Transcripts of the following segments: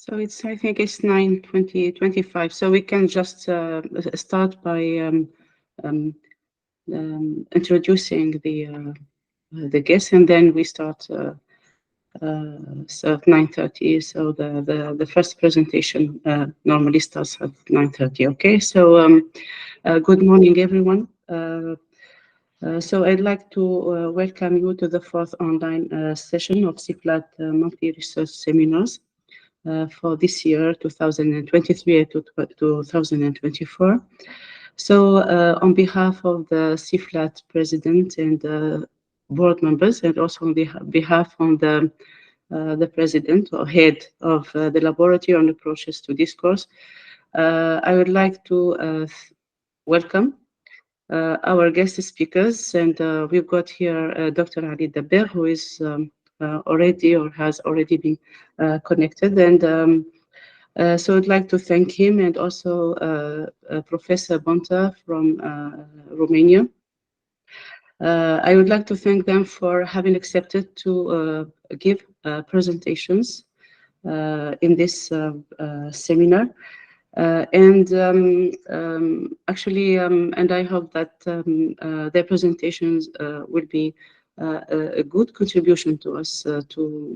So I think it's 9:25. So we can just start by introducing the guests, and then we start. So at 9:30. So the first presentation normally starts at 9:30. Okay. So good morning, everyone. So I'd like to welcome you to the fourth online session of Syflat monthly research seminars for this year, 2023 to 2024. So on behalf of the Syflat president and board members, and also on behalf of the president or head of the laboratory on approaches to discourse, I would like to welcome our guest speakers, and we've got here Dr. Ali Dabbagh, who is already or has already been connected, and so I'd like to thank him, and also Professor Bonta from Romania. I would like to thank them for having accepted to give presentations in this seminar. Actually, and I hope that their presentations will be a good contribution to us, to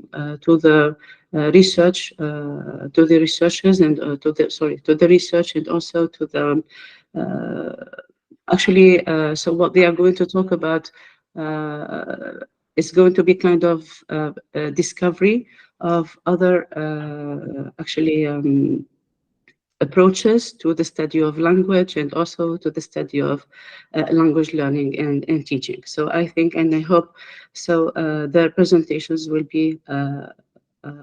the research, to the researchers, and to the research, and also to the actually. So what they are going to talk about is going to be kind of a discovery of other actually. Approaches to the study of language, and also to the study of language learning and teaching. So I think, and I hope, so their presentations will be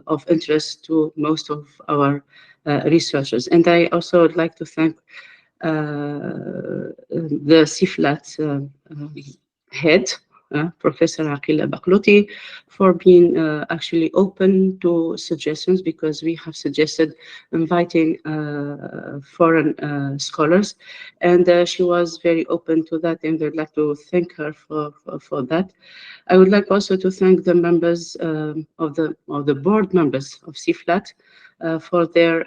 of interest to most of our researchers. And I also would like to thank the Syflat head, Professor Aqil Baklouti, for being actually open to suggestions, because we have suggested inviting foreign scholars, and she was very open to that, and I'd like to thank her for that. I would like also to thank the members of the board members of Syflat for their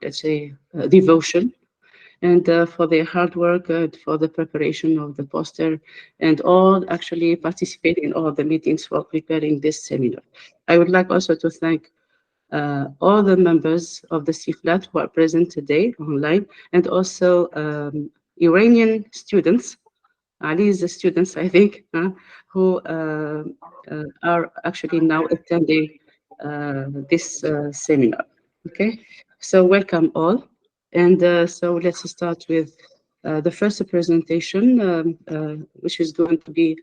let's say devotion, and for their hard work, for the preparation of the poster, and all actually participating in all the meetings for preparing this seminar. I would like also to thank all the members of the Syflat who are present today online, and also Iranian students, Ali's students, I think, who are actually now attending this seminar. Okay, so welcome all. And so let's start with the first presentation, which is going to be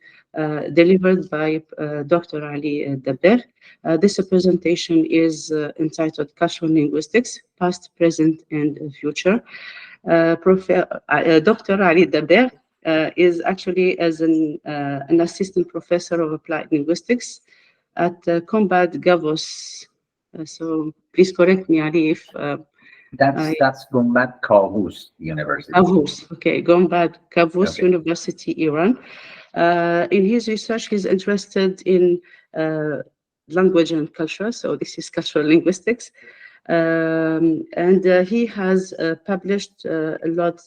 delivered by Dr. Ali Dabbagh. This presentation is entitled Cultural Linguistics, Past, Present, and Future. Dr. Ali Dabbagh is actually as an assistant professor of applied linguistics at Combat Gavos. So please correct me, Ali, if that's Gombat Kavus University. Kavus, okay, Gombat Kavus University, Iran. In his research, he's interested in language and culture, so this is cultural linguistics, and he has published a lot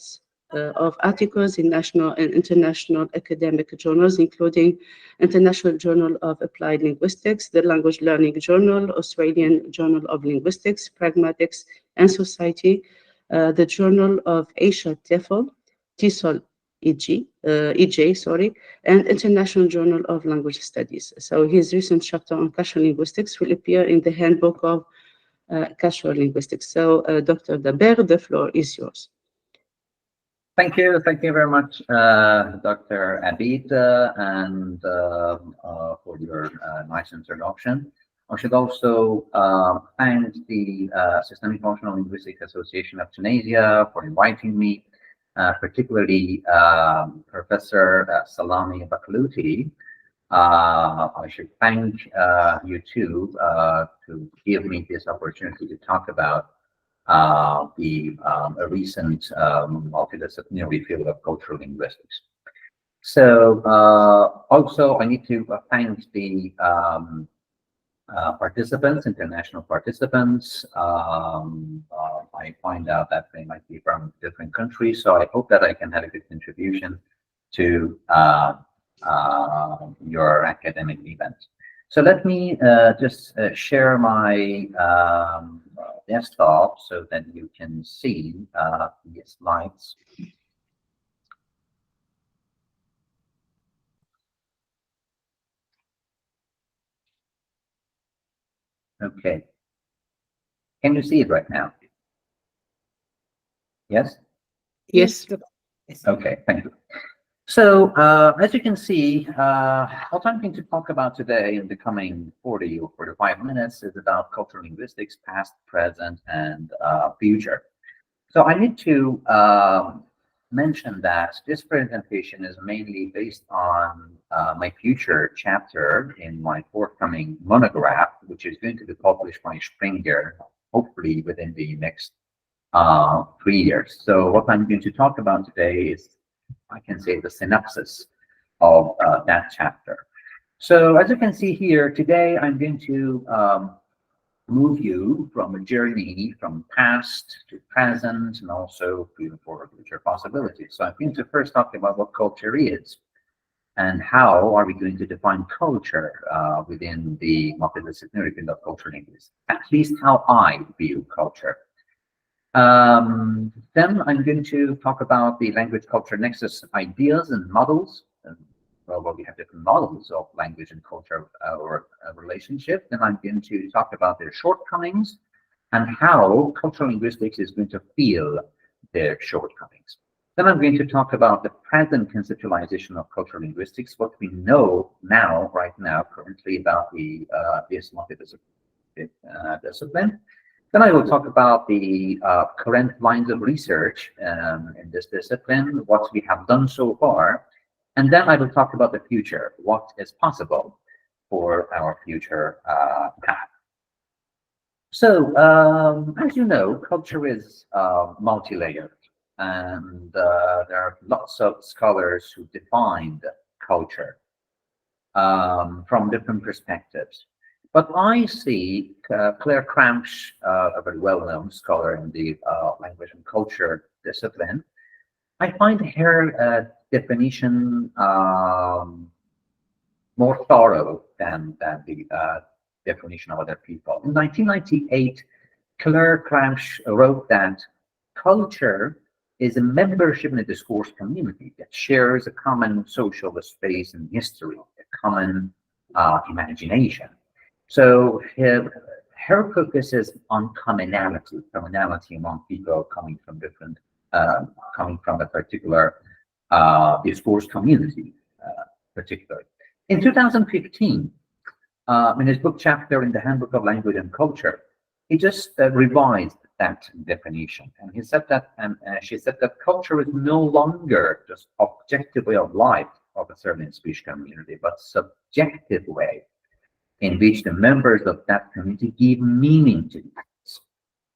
of articles in national and international academic journals, including International Journal of Applied Linguistics, the Language Learning Journal, Australian Journal of Linguistics, Pragmatics and Society, the Journal of Asia TEFL, TESOL EJ, and International Journal of Language Studies. So his recent chapter on cultural linguistics will appear in the Handbook of Cultural Linguistics. So Dr. Dabbagh, the floor is yours. Thank you very much, Dr. Abid, and for your nice introduction. I should also thank the Systemic Functional Linguistics Association of Tunisia for inviting me, particularly Professor Salami Baklouti. I should thank you too to give me this opportunity to talk about the recent multidisciplinary field of cultural linguistics. So also I need to thank the participants, international participants. I find out that they might be from different countries, so I hope that I can have a good contribution to your academic event. So let me just share my desktop so that you can see the slides. Okay. Can you see it right now? Yes? Yes. Okay, thank you. So, as you can see, what I'm going to talk about today in the coming 40 or 45 minutes is about cultural linguistics, past, present, and future. So I need to mention that this presentation is mainly based on my future chapter in my forthcoming monograph, which is going to be published by Springer, hopefully within the next 3 years. So what I'm going to talk about today is, I can say, the synopsis of that chapter. So as you can see here, today I'm going to move you from a journey from past to present and also for future possibilities. So I'm going to first talk about what culture is and how are we going to define culture within the multidisciplinary field of cultural linguistics, at least how I view culture. Then I'm going to talk about the language-culture nexus ideas and models. And, well, we have different models of language and culture or relationship. Then I'm going to talk about their shortcomings and how cultural linguistics is going to feel their shortcomings. Then I'm going to talk about the present conceptualization of cultural linguistics, what we know now, right now, currently about the this multidisciplinary discipline. Then I will talk about the current lines of research in this discipline, what we have done so far, and then I will talk about the future, what is possible for our future path. So, as you know, culture is multi-layered, and there are lots of scholars who defined culture from different perspectives. But I see Claire Cramsh, a very well-known scholar in the language and culture discipline. I find her definition more thorough than the definition of other people. In 1998, Claire Cramsh wrote that culture is a membership in a discourse community that shares a common social space and history, a common imagination. So her focus is on commonality among people coming from different, coming from a particular discourse community, particularly. In 2015, in his book chapter in the Handbook of Language and Culture, he just revised that definition, and he said that, and she said that culture is no longer just objective way of life of a certain speech community, but subjective way in which the members of that community give meaning to things.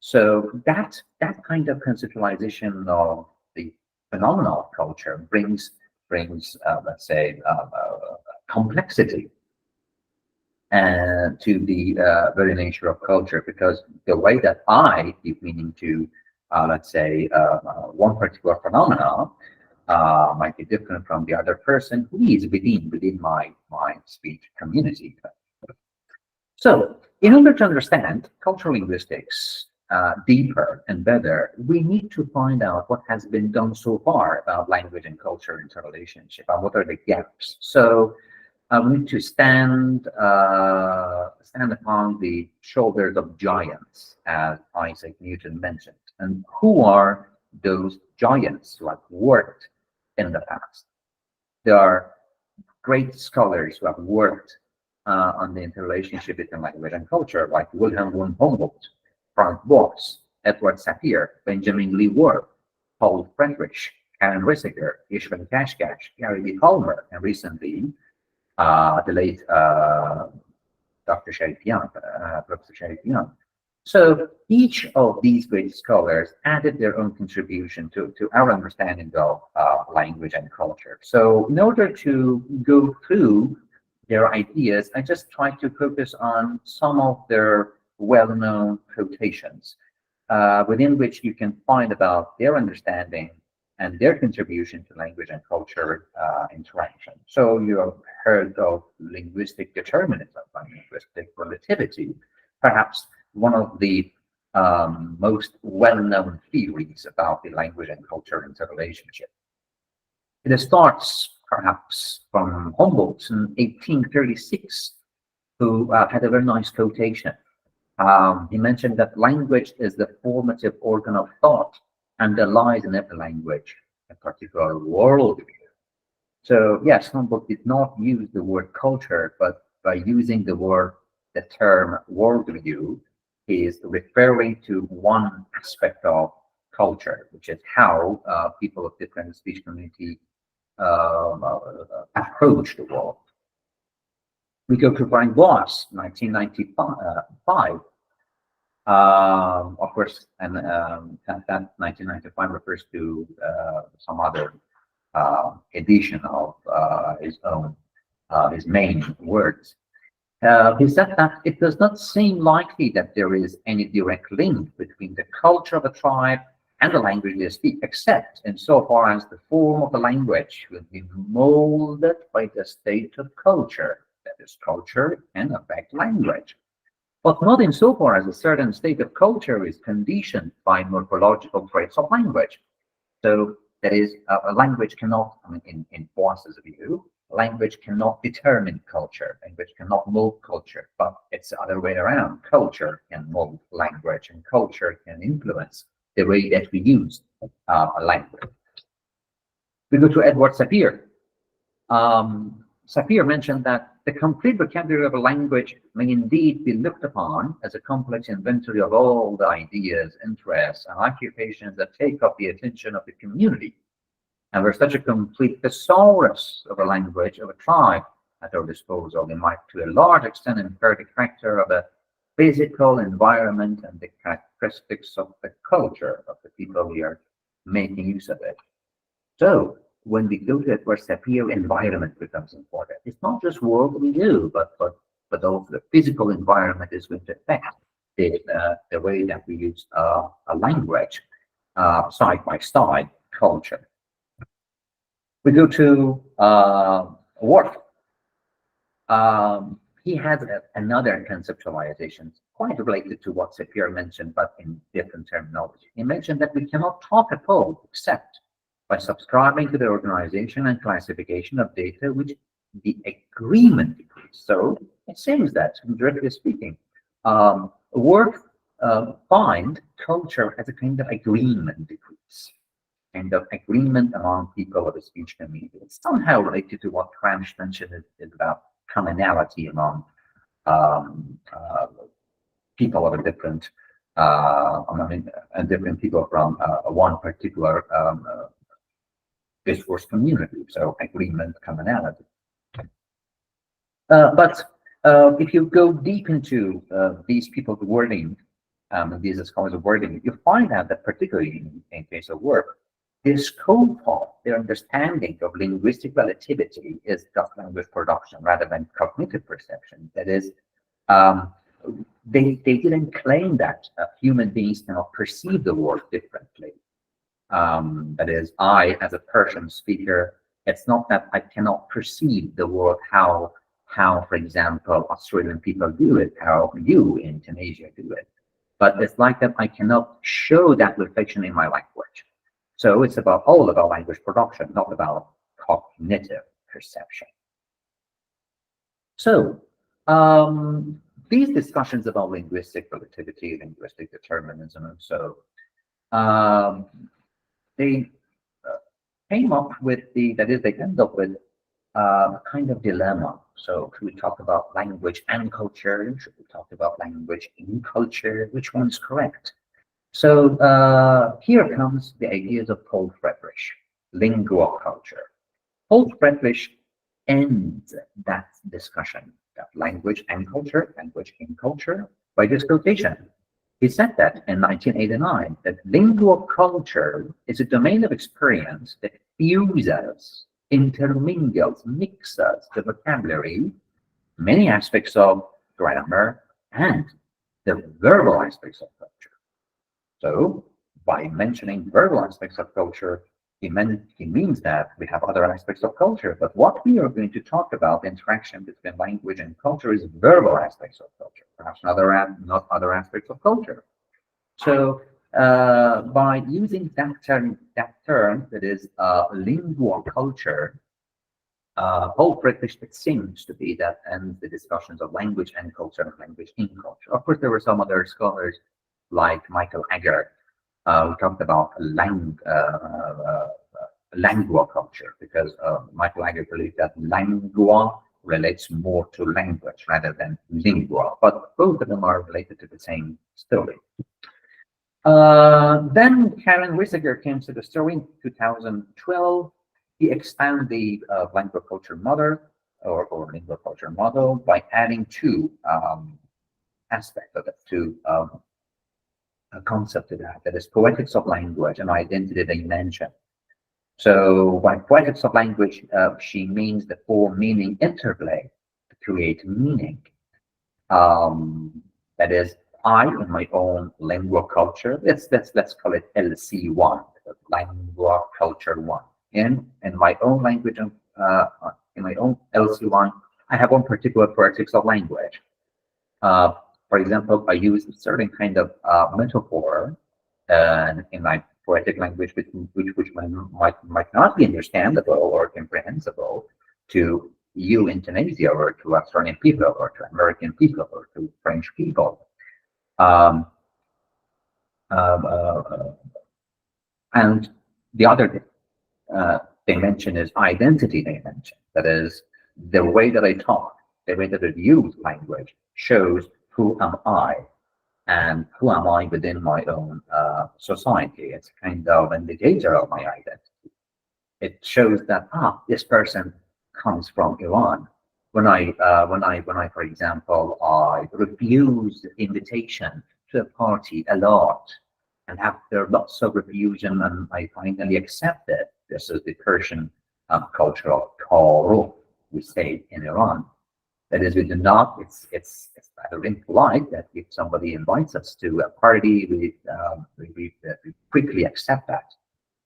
So that kind of conceptualization of the phenomenon of culture brings let's say complexity and to the very nature of culture, because the way that I give meaning to let's say one particular phenomena might be different from the other person who is within my speech community. So, in order to understand cultural linguistics deeper and better, we need to find out what has been done so far about language and culture interrelationship, and what are the gaps. So, we need to stand upon the shoulders of giants, as Isaac Newton mentioned. And who are those giants who have worked in the past? There are great scholars who have worked on the interrelationship between language and culture, like Wilhelm von Humboldt, Frank Boas, Edward Sapir, Benjamin Lee Ward, Paul Friedrich, Karen Rissiger, Ishvan Kashkash, Gary B. Palmer, and recently the late Dr. Sharif Young, Professor Sharif Young. So each of these great scholars added their own contribution to our understanding of language and culture. So in order to go through their ideas, I just try to focus on some of their well-known quotations, within which you can find about their understanding and their contribution to language and culture interaction. So you have heard of linguistic determinism and linguistic relativity, perhaps one of the most well-known theories about the language and culture interrelationship. It starts perhaps from Humboldt in 1836, who had a very nice quotation. He mentioned that language is the formative organ of thought, and there lies in every language a particular worldview. So yes, Humboldt did not use the word culture, but by using the term worldview, he is referring to one aspect of culture, which is how people of different speech community approach the world. We go to Brian Boas, 1995. Of course, and that 1995 refers to some other edition of his main words. He said that it does not seem likely that there is any direct link between the culture of a tribe and the language they speak, except insofar as the form of the language will be molded by the state of culture. That is, culture can affect language, but not insofar as a certain state of culture is conditioned by morphological traits of language. So that is, a language cannot, I mean, in Boas's view, language cannot determine culture, language cannot mold culture, but it's the other way around. Culture can mold language, and culture can influence the way that we use a language. We go to Edward Sapir. Sapir mentioned that the complete vocabulary of a language may indeed be looked upon as a complex inventory of all the ideas, interests, and occupations that take up the attention of the community. And were such a complete thesaurus of a language of a tribe at our disposal, we might to a large extent infer the character of a physical environment and the characteristics of the culture of the people we are making use of it. So when we go to Edward Sapir, environment becomes important. It's not just world we do, but also the physical environment is going to affect the way that we use a language, side by side culture. We go to Worf. He has another conceptualization quite related to what Sapir mentioned, but in different terminology. He mentioned that we cannot talk at all except by subscribing to the organization and classification of data which the agreement decrees. So it seems that, directly speaking, Worf find culture as a kind of agreement decrees, kind of agreement among people of the speech community. It's somehow related to what Cranch mentioned is about commonality among people of a different, different people from one particular discourse community. So agreement, commonality. But if you go deep into these people's wording, these scholars of wording, you find out that particularly in case of work, the scope of their understanding of linguistic relativity is just language production rather than cognitive perception. That is, they didn't claim that human beings cannot perceive the world differently. That is, I, as a Persian speaker, it's not that I cannot perceive the world how, for example, Australian people do it, how you in Tunisia do it. But it's like that I cannot show that reflection in my language. So it's all about language production, not about cognitive perception. So these discussions about linguistic relativity, linguistic determinism, and so they came up with they end up with a kind of dilemma. So should we talk about language and culture? Should we talk about language in culture? Which one's correct? So here comes the ideas of Paul Friedrich, linguoculture. Paul Friedrich ends that discussion of language and culture, language in culture, by this quotation. He said that in 1989, that linguoculture is a domain of experience that fuses, intermingles, mixes the vocabulary many aspects of grammar and the verbal aspects of culture. So by mentioning verbal aspects of culture, he means that we have other aspects of culture. But what we are going to talk about, the interaction between language and culture, is verbal aspects of culture, perhaps not other aspects of culture. So by using that term that is lingua culture, hopefully it seems to be that ends the discussions of language and culture and language in culture. Of course, there were some other scholars like Michael Agar who talked about lingua culture, because Michael Agar believed that lingua relates more to language rather than lingua, but both of them are related to the same story. Then Karen Riesiger came to the story in 2012. He expanded the lingua culture model or lingua culture model by adding two aspects of it, two a concept to that. That is poetics of language and identity dimension. So by poetics of language, she means the four-meaning interplay to create meaning. That is, I, in my own lingua culture, let's call it LC1, lingua culture 1. In my own language, in my own LC1, I have one particular poetics of language. For example, I use a certain kind of metaphor in my poetic language, which might not be understandable or comprehensible to you in Tunisia, or to Australian people, or to American people, or to French people. And the other dimension is identity dimension. That is, the way that I talk, the way that I use language shows who am I, and who am I within my own society. It's kind of an indicator of my identity. It shows that this person comes from Iran. When I, for example, I refuse the invitation to a party a lot, and after lots of refusal, and I finally accept it. This is the Persian culture of Karo, we say in Iran. That is, we do not. It's rather impolite that if somebody invites us to a party, we quickly accept that.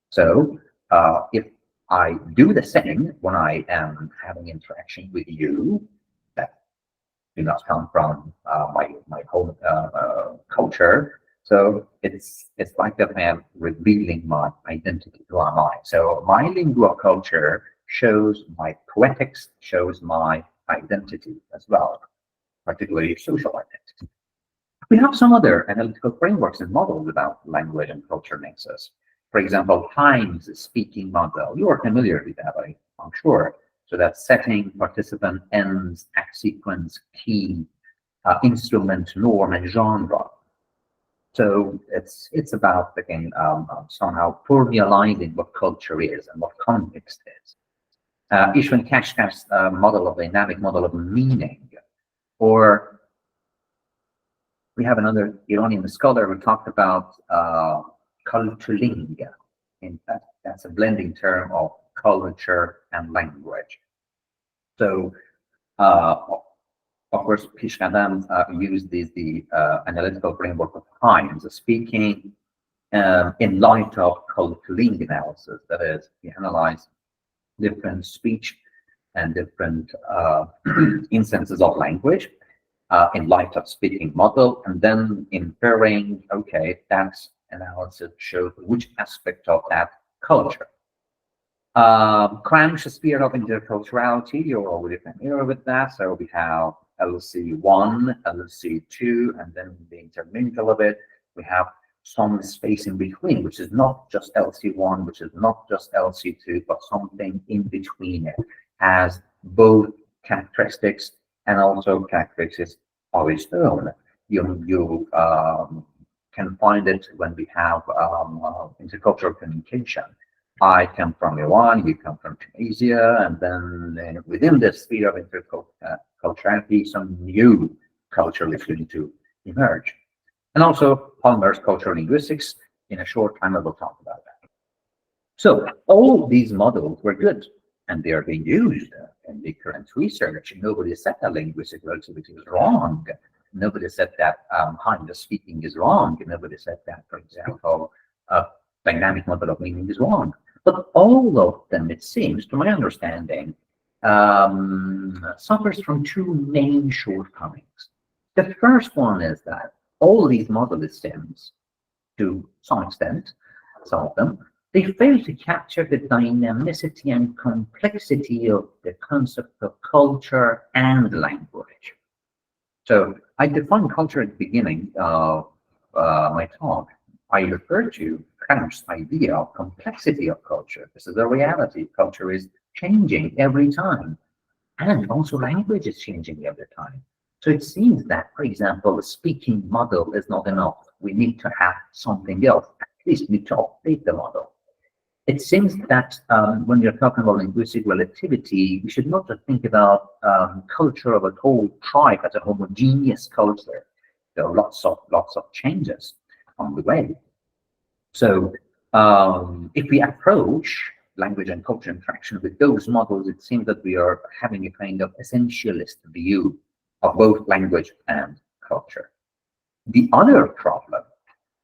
So if I do the same when I am having interaction with you that do not come from my home culture, so it's like that I am revealing my identity. Who am I? So my lingua culture shows my poetics, shows my identity as well, particularly social identity. We have some other analytical frameworks and models about language and culture nexus. For example, Times speaking model. You are familiar with that, I'm sure. So that's setting, participant, ends, act sequence, key, instrument, norm, and genre. So it's about, again, somehow formalizing what culture is and what context is. Ishwan Kashkar's model of dynamic model of meaning. Or we have another Iranian scholar who talked about culturing. In fact, that's a blending term of culture and language. So, of course, Pishkadam used the analytical framework of Times, speaking in light of culturing analysis. That is, we analyze different speech and different instances of language in light of speaking model, and then inferring, okay, that's analysis shows which aspect of that culture. Cranch's sphere of interculturality, you're already familiar with that. So we have LC1, LC2, and then the intermingle of it, we have some space in between, which is not just LC1, which is not just LC2, but something in between it, has both characteristics and also characteristics of its own. You can find it when we have intercultural communication. I come from Iran, you come from Tunisia, and then within this sphere of interculturality, some new culture is going to emerge. And also Palmer's cultural linguistics. In a short time, I will talk about that. So all these models were good, and they are being used in the current research. Nobody said that linguistic relativity is wrong. Nobody said that kind of speaking is wrong. Nobody said that, for example, dynamic model of meaning is wrong. But all of them, it seems, to my understanding, suffers from two main shortcomings. The first one is that all these model systems, to some extent, some of them, they fail to capture the dynamicity and complexity of the concept of culture and language. So I defined culture at the beginning of my talk. I referred to Kant's idea of complexity of culture. This is a reality. Culture is changing every time. And also language is changing every time. So it seems that, for example, a speaking model is not enough. We need to have something else. At least we need to update the model. It seems that when you're talking about linguistic relativity, we should not just think about culture of a whole tribe as a homogeneous culture. There are lots of changes on the way. So if we approach language and culture interaction with those models, it seems that we are having a kind of essentialist view of both language and culture. The other problem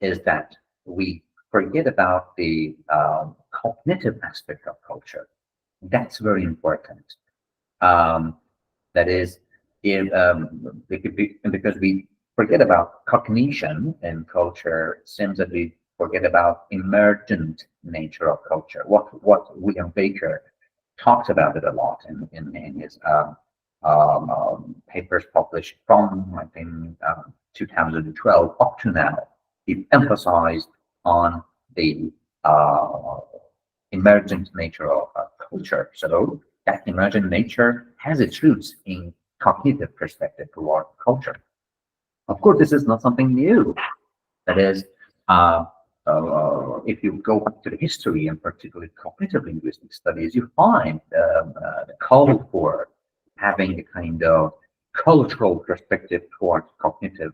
is that we forget about the cognitive aspect of culture. That's very important. That is, because we forget about cognition in culture, it seems that we forget about emergent nature of culture. What William Baker talks about it a lot in his papers published from, I think, 2012 up to now. He emphasized on the emergent nature of culture. So that emergent nature has its roots in cognitive perspective toward culture. Of course, this is not something new. That is, if you go back to the history, and particularly cognitive linguistic studies, you find the call for having a kind of cultural perspective towards cognitive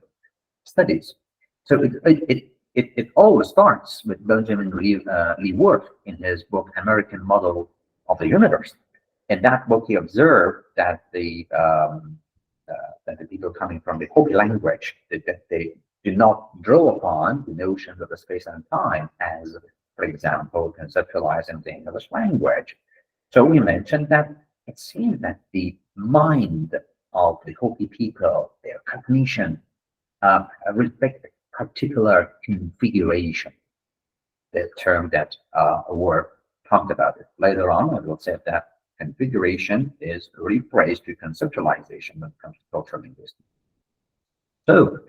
studies. So it always starts with Benjamin Lee Worth in his book American Model of the Universe. In that book, he observed that the people coming from the Hopi language, that they do not draw upon the notions of the space and time as, for example, conceptualized in the English language. So we mentioned that it seems that the mind of the Hopi people, their cognition, respect particular configuration, the term that Worth talked about it. Later on, I will say that configuration is rephrased to conceptualization when it comes to cultural linguistics. So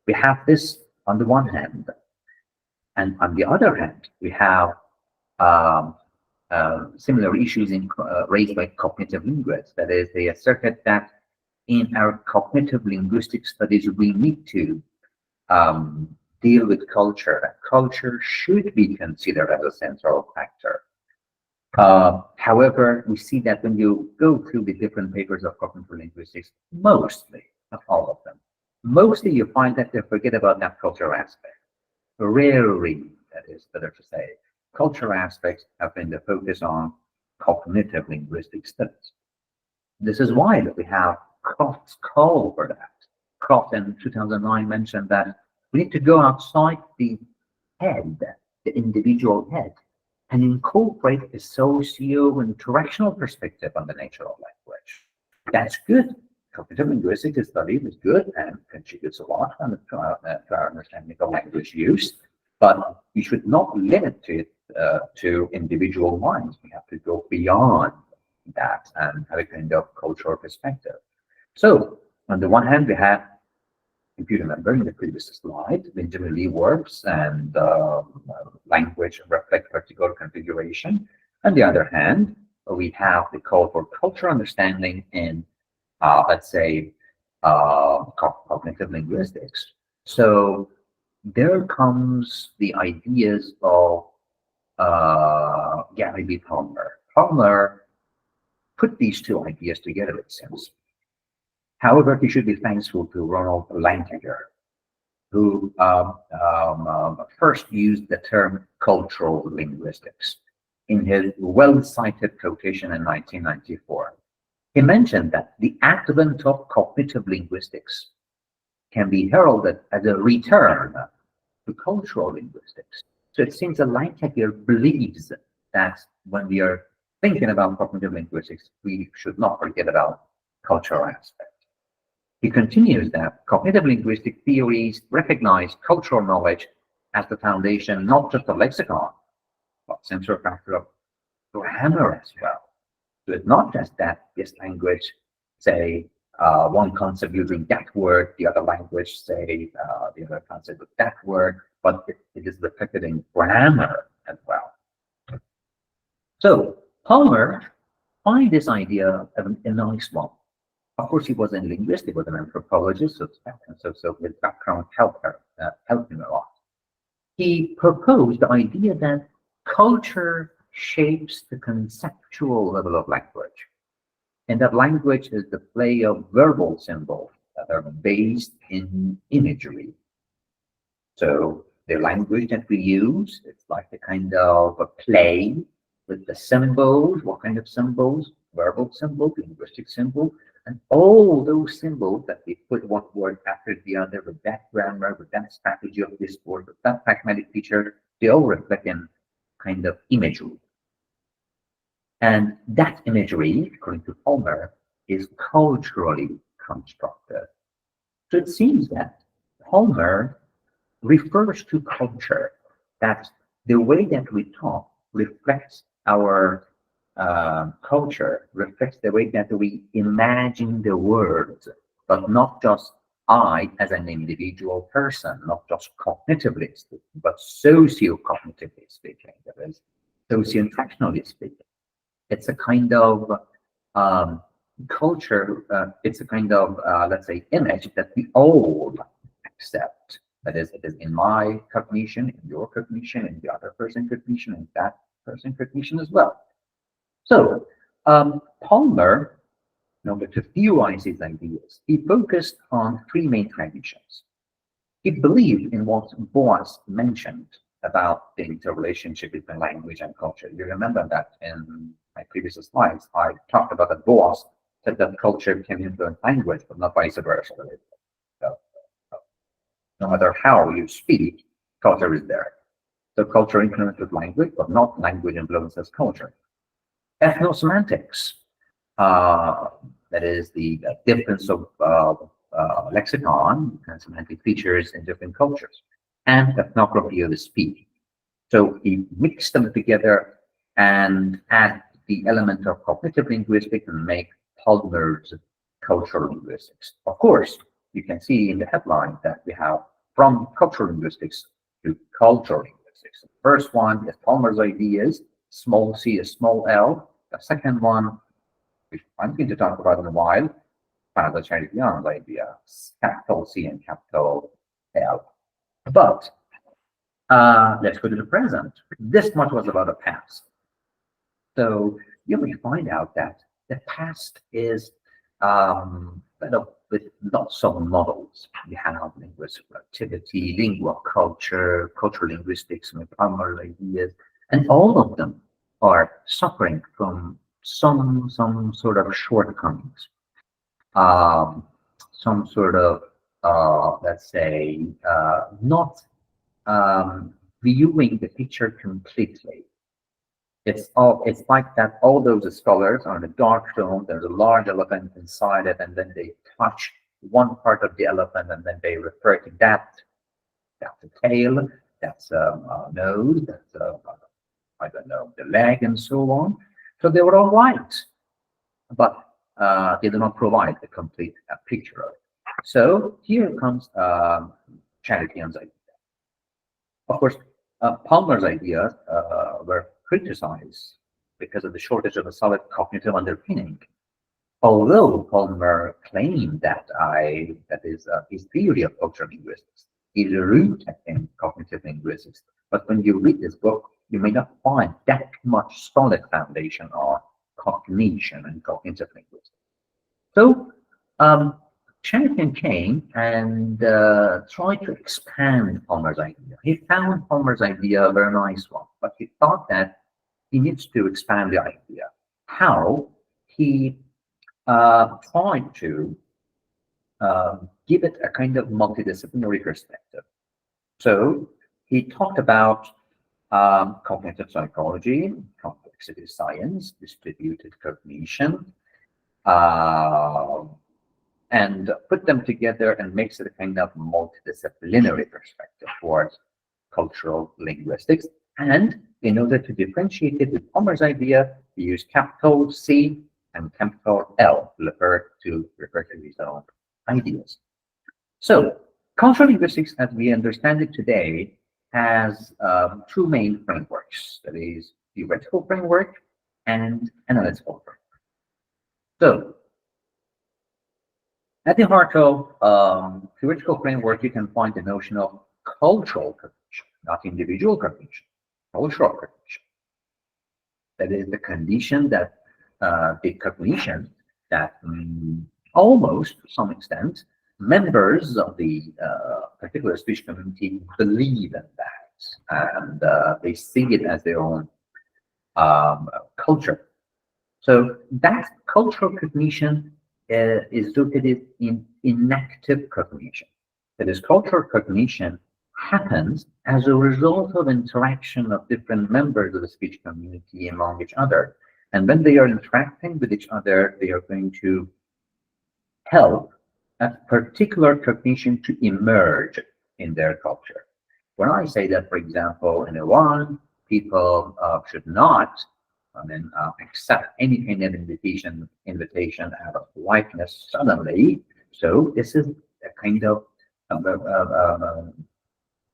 we have this on the one hand, and on the other hand, we have similar issues raised by cognitive linguists. That is, they asserted that in our cognitive linguistic studies, we need to deal with culture. Culture should be considered as a central factor. However, we see that when you go through the different papers of cognitive linguistics, mostly, not all of them, mostly you find that they forget about that cultural aspect. Rarely, that is better to say, cultural aspects have been the focus on cognitive linguistic studies. This is why that we have Croft's call for that. Croft in 2009 mentioned that we need to go outside the head, the individual head, and incorporate a socio-interactional perspective on the nature of language. That's good. Cognitive linguistics study is good and contributes a lot to our understanding of language use, but we should not limit it to individual minds. We have to go beyond that and have a kind of cultural perspective. So, on the one hand, we have, if you remember in the previous slide, Benjamin Lee Worth and language reflect particular configuration. On the other hand, we have the call for cultural understanding in, let's say, cognitive linguistics. So there comes the ideas of Gary B. Palmer. Palmer put these two ideas together, it seems. However, he should be thankful to Ronald Lancaster, who first used the term cultural linguistics in his well-cited quotation in 1994. He mentioned that the advent of cognitive linguistics can be heralded as a return to cultural linguistics. So it seems that Lightyear believes that when we are thinking about cognitive linguistics, we should not forget about cultural aspect. He continues that cognitive linguistic theories recognize cultural knowledge as the foundation not just of lexicon, but central factor of grammar as well. So it's not just that this language, say, one concept using that word, the other language, say, the other concept with that word, but it is reflected in grammar as well. So Palmer find this idea a nice one. Of course, he was a linguist, he was an anthropologist, so his background helped him a lot. He proposed the idea that culture shapes the conceptual level of language, and that language is the play of verbal symbols that are based in imagery. So the language that we use, it's like a kind of a play with the symbols. What kind of symbols? Verbal symbol, linguistic symbol, and all those symbols that we put one word after the other with that grammar, with that strategy of this word, with that pragmatic feature, they all reflect in kind of imagery. And that imagery, according to Palmer, is culturally constructed. So it seems that Palmer refers to culture, that the way that we talk reflects our culture, reflects the way that we imagine the world, but not just I as an individual person, not just cognitively speaking, but socio-cognitively speaking, that is, socio-interactionally speaking. It's a kind of culture, it's a kind of, let's say, image that we all accept. That is, it is in my cognition, in your cognition, in the other person's cognition, and that person's cognition as well. So Palmer, in order to theorize his ideas, he focused on three main traditions. He believed in what Boas mentioned about the interrelationship between language and culture. You remember that in my previous slides, I talked about that Boas said that culture can influence language, but not vice versa. So, no matter how you speak, culture is there. So culture influences language, but not language influences culture. Ethnosemantics, that is the difference of lexicon and semantic features in different cultures, and ethnography of the speech. So he mixed them together and add the element of cognitive linguistics and make Palmer's cultural linguistics. Of course, you can see in the headline that we have from cultural linguistics to cultural linguistics. The first one is Palmer's ideas, small c is small l. The second one, which I'm going to talk about in a while, Father Charitian's idea, capital C and capital L. But let's go to the present. This much was about the past. So you may find out that the past is with lots of models. We have linguistic activity, lingua culture, cultural linguistics, and Palmer ideas, and all of them are suffering from some sort of shortcomings, some sort of let's say not viewing the picture completely. It's like that all those scholars are in a dark room, there's a large elephant inside it, and then they touch one part of the elephant and then they refer to that. That's a tail, that's a nose, that's I don't know, the leg and so on. So they were all right, but they do not provide a complete picture of it. So here comes Charitian's idea. Of course, Palmer's ideas were criticized because of the shortage of a solid cognitive underpinning. Although Palmer claimed that his theory of cultural linguistics is rooted in cognitive linguistics, but when you read this book, you may not find that much solid foundation on cognition and cognitive linguistics. So Charitian came and tried to expand Palmer's idea. He found Palmer's idea a very nice one, but he thought that he needs to expand the idea. How? He tried to give it a kind of multidisciplinary perspective. So he talked about cognitive psychology, complexity science, distributed cognition, uh, and put them together and makes it a kind of multidisciplinary perspective towards cultural linguistics. And in order to differentiate it with Homer's idea, we use capital C and capital L to refer to his own ideas. So cultural linguistics, as we understand it today, has two main frameworks. That is, theoretical framework and analytical framework. So at the heart of theoretical framework, you can find the notion of cultural cognition, not individual cognition, cultural cognition. That is the condition that the cognition that almost to some extent members of the particular speech community believe in that, and they see it as their own culture. So that cultural cognition is located in inactive cognition. That is, cultural cognition happens as a result of interaction of different members of the speech community among each other. And when they are interacting with each other, they are going to help a particular cognition to emerge in their culture. When I say that, for example, in Iran, people should not accept any kind of invitation out of politeness suddenly. So this is a kind of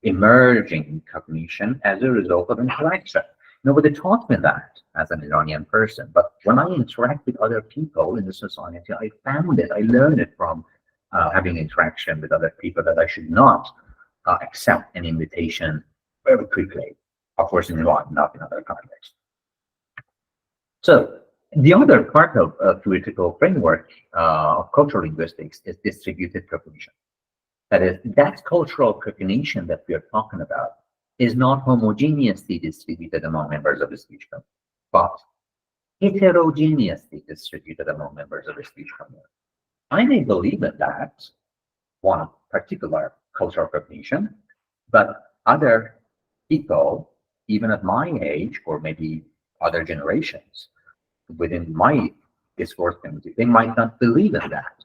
emerging cognition as a result of interaction. Nobody taught me that as an Iranian person, but when I interact with other people in the society, I found it. I learned it from having interaction with other people that I should not accept an invitation very quickly. Of course, in Iran, not in other contexts. So the other part of theoretical framework of cultural linguistics is distributed cognition. That is, that cultural cognition that we are talking about is not homogeneously distributed among members of the speech community, but heterogeneously distributed among members of the speech community. I may believe in that one particular cultural cognition, but other people, even at my age, or maybe other generations within my discourse community, they might not believe in that.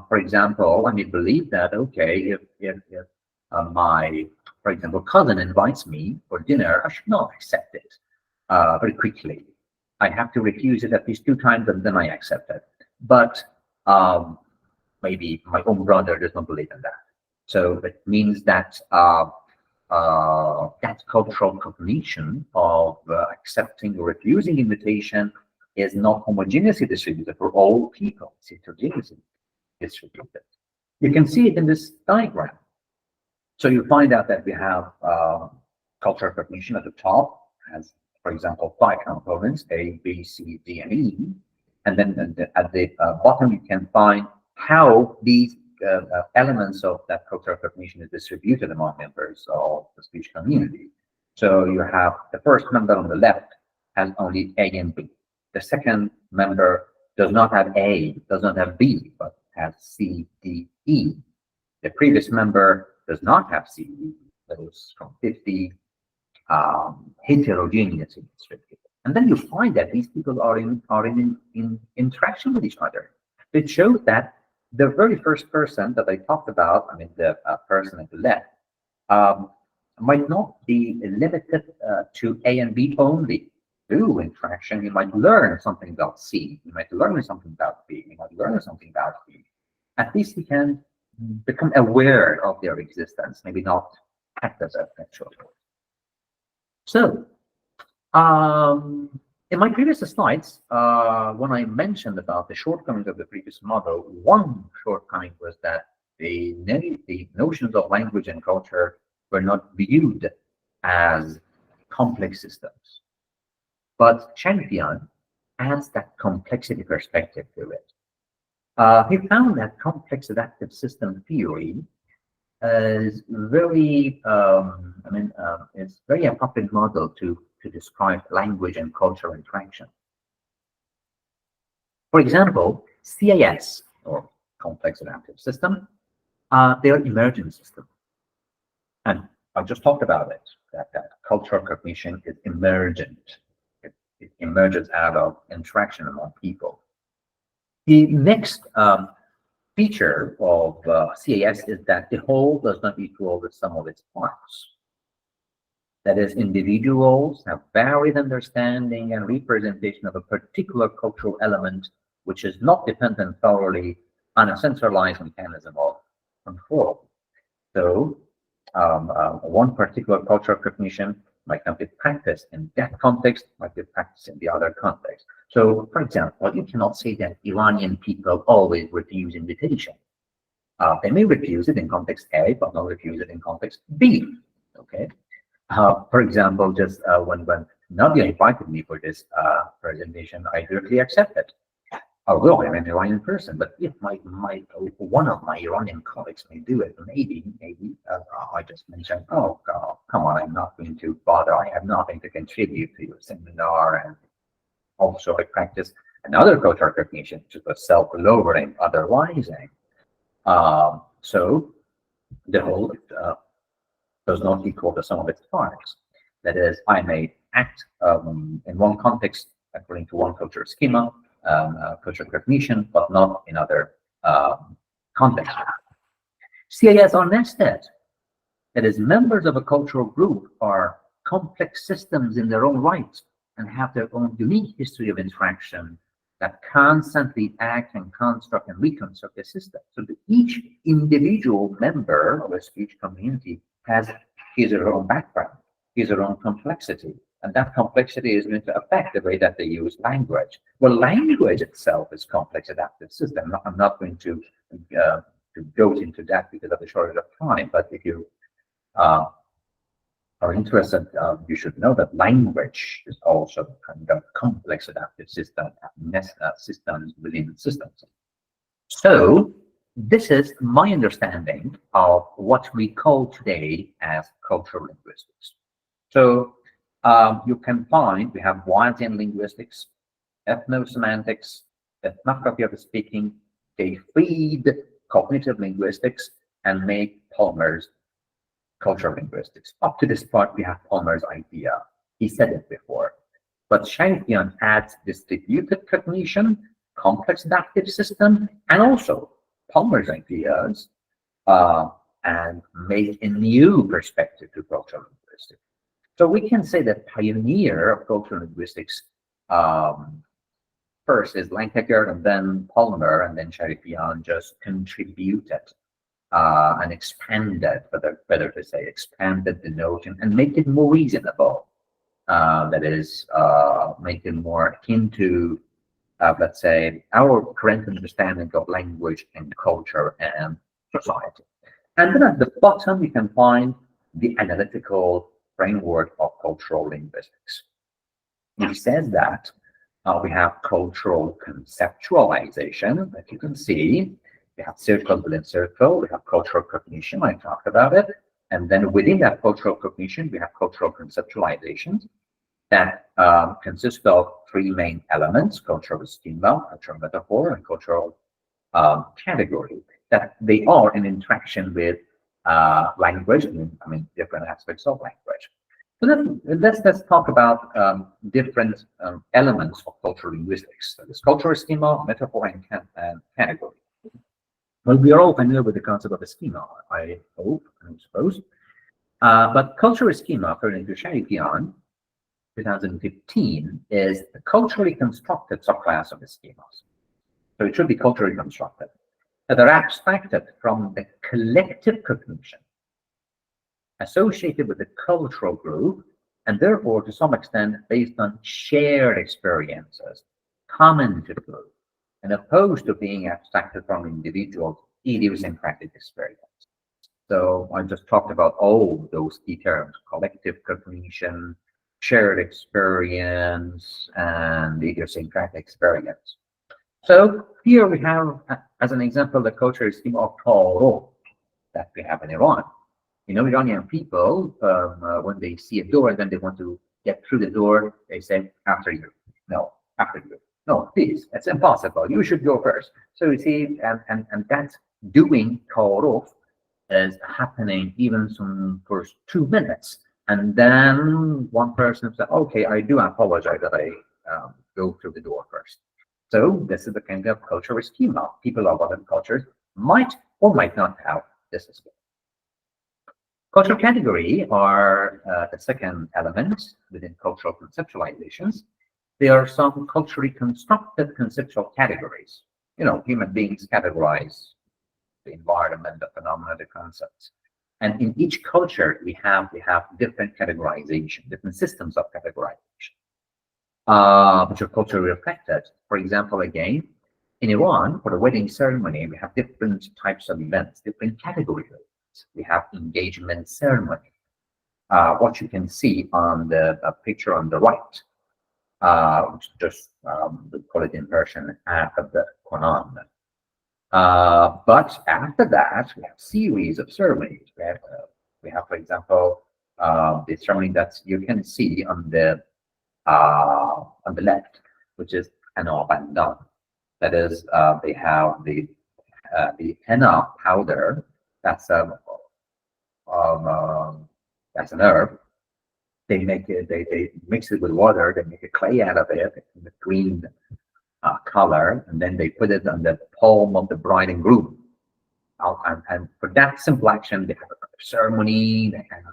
For example, I may believe that, okay, if my, for example, cousin invites me for dinner, I should not accept it very quickly. I have to refuse it at least 2 times and then I accept it. But maybe my own brother does not believe in that. So it means that that cultural cognition of accepting or refusing invitation is not homogeneously distributed for all people. It's heterogeneously distributed. You can see it in this diagram. So you find out that we have cultural cognition at the top, as, for example, 5 components, A, B, C, D, and E. And then at the bottom, you can find how these elements of that cultural cognition is distributed among members of the speech community. So you have the first member on the left has only A and B. The second member does not have A, does not have B, but has C, D, E. The previous member does not have C, D. Those from 50 heterogeneously distributed. And then you find that these people are in interaction with each other. It shows that the very first person that I talked about, I mean, the person at the left, might not be limited to A and B only. Through interaction, you might learn something about C, you might learn something about B, you might learn something about E. At least you can become aware of their existence, maybe not act as a actual. So, in my previous slides, when I mentioned about the shortcomings of the previous model, one shortcoming was that the notions of language and culture were not viewed as complex systems. But Champion adds that complexity perspective to it. He found that complex adaptive system theory is very, it's very appropriate model to describe language and cultural interaction. For example, CAS, or Complex Adaptive System, they are emergent systems. And I just talked about it, that cultural cognition is emergent. It emerges out of interaction among people. The next feature of CAS is that the whole does not equal the sum of its parts. That is, individuals have varied understanding and representation of a particular cultural element, which is not dependent thoroughly on a centralized mechanism of control. So, one particular cultural cognition might not be practiced in that context, might be practiced in the other context. So, for example, you cannot say that Iranian people always refuse invitation. They may refuse it in context A, but not refuse it in context B. Okay. For example, just when Nadia invited me for this presentation, I directly accepted. Although I'm an Iranian person, but if one of my Iranian colleagues may do it, maybe I just mentioned, oh, God, come on, I'm not going to bother. I have nothing to contribute to your seminar. And also I practice another cultural cognition, which is the self-lowering, otherwising. So the whole does not equal the sum of its parts. That is, I may act in one context according to one cultural schema, cultural cognition, but not in other contexts. CAS are nested. That is, members of a cultural group are complex systems in their own right and have their own unique history of interaction that constantly act and construct and reconstruct the system. So that each individual member of a speech community has his or her own background, his or her own complexity, and that complexity is going to affect the way that they use language. Well, language itself is complex adaptive system. I'm not going to go into that because of the shortage of time, but if you are interested, you should know that language is also kind of complex adaptive system, systems within systems. So this is my understanding of what we call today as cultural linguistics. So you can find, we have Wildsian linguistics, ethnosemantics, ethnography of the speaking. They feed cognitive linguistics and make Palmer's cultural linguistics. Up to this part, we have Palmer's idea. He said it before. But Sharifian adds distributed cognition, complex adaptive system, and also Palmer's ideas, and make a new perspective to cultural linguistics. So we can say that pioneer of cultural linguistics first is Lancaster, and then Palmer, and then Sharifian just contributed and expanded, better to say, expanded the notion and make it more reasonable. That is, make it more akin to, let's say, our current understanding of language and culture and society. And then at the bottom, you can find the analytical framework of cultural linguistics. He says that we have cultural conceptualization, that you can see. We have circle within circle, we have cultural cognition, I talked about it. And then within that cultural cognition, we have cultural conceptualization that consist of three main elements: cultural schema, cultural metaphor, and cultural category. That they are in interaction with language, I mean, different aspects of language. So then let's talk about different elements of cultural linguistics. So this cultural schema, metaphor, and category. Well, we are all familiar with the concept of a schema, I hope, I suppose. But cultural schema, according to Sharifian, 2015, is a culturally constructed subclass of the schemas. So it should be culturally constructed. That are abstracted from the collective cognition associated with the cultural group, and therefore, to some extent, based on shared experiences, common to the group, and opposed to being abstracted from individual idiosyncratic experience. So I just talked about all those key terms: collective cognition, shared experience, and idiosyncratic experience. So here we have, as an example, the cultural schema of Toro that we have in Iran. You know, Iranian people, when they see a door and then they want to get through the door, they say, after you. No, after you. No, please, it's impossible. You should go first. So you see, and that doing off is happening even some for 2 minutes. And then one person said, okay, I do apologize that I go through the door first. So this is the kind of cultural schema. People of other cultures might or might not have this skill. Cultural category are the second element within cultural conceptualizations. There are some culturally constructed conceptual categories. You know, human beings categorize the environment, the phenomena, the concepts. And in each culture, we have different categorization, different systems of categorization, which are culturally reflected. For example, again, in Iran, for the wedding ceremony, we have different types of events, different categories. We have engagement ceremony, what you can see on the picture on the right, which just we call it in Persian, of the Quran. But after that, we have series of ceremonies. We have, for example, the ceremony that you can see on the left, which is henna bandan. That is, they have the henna powder. That's that's an herb. They make it. They mix it with water. They make a clay out of it, the green color, and then they put it on the palm of the bride and groom. And for that simple action, they have a ceremony, they have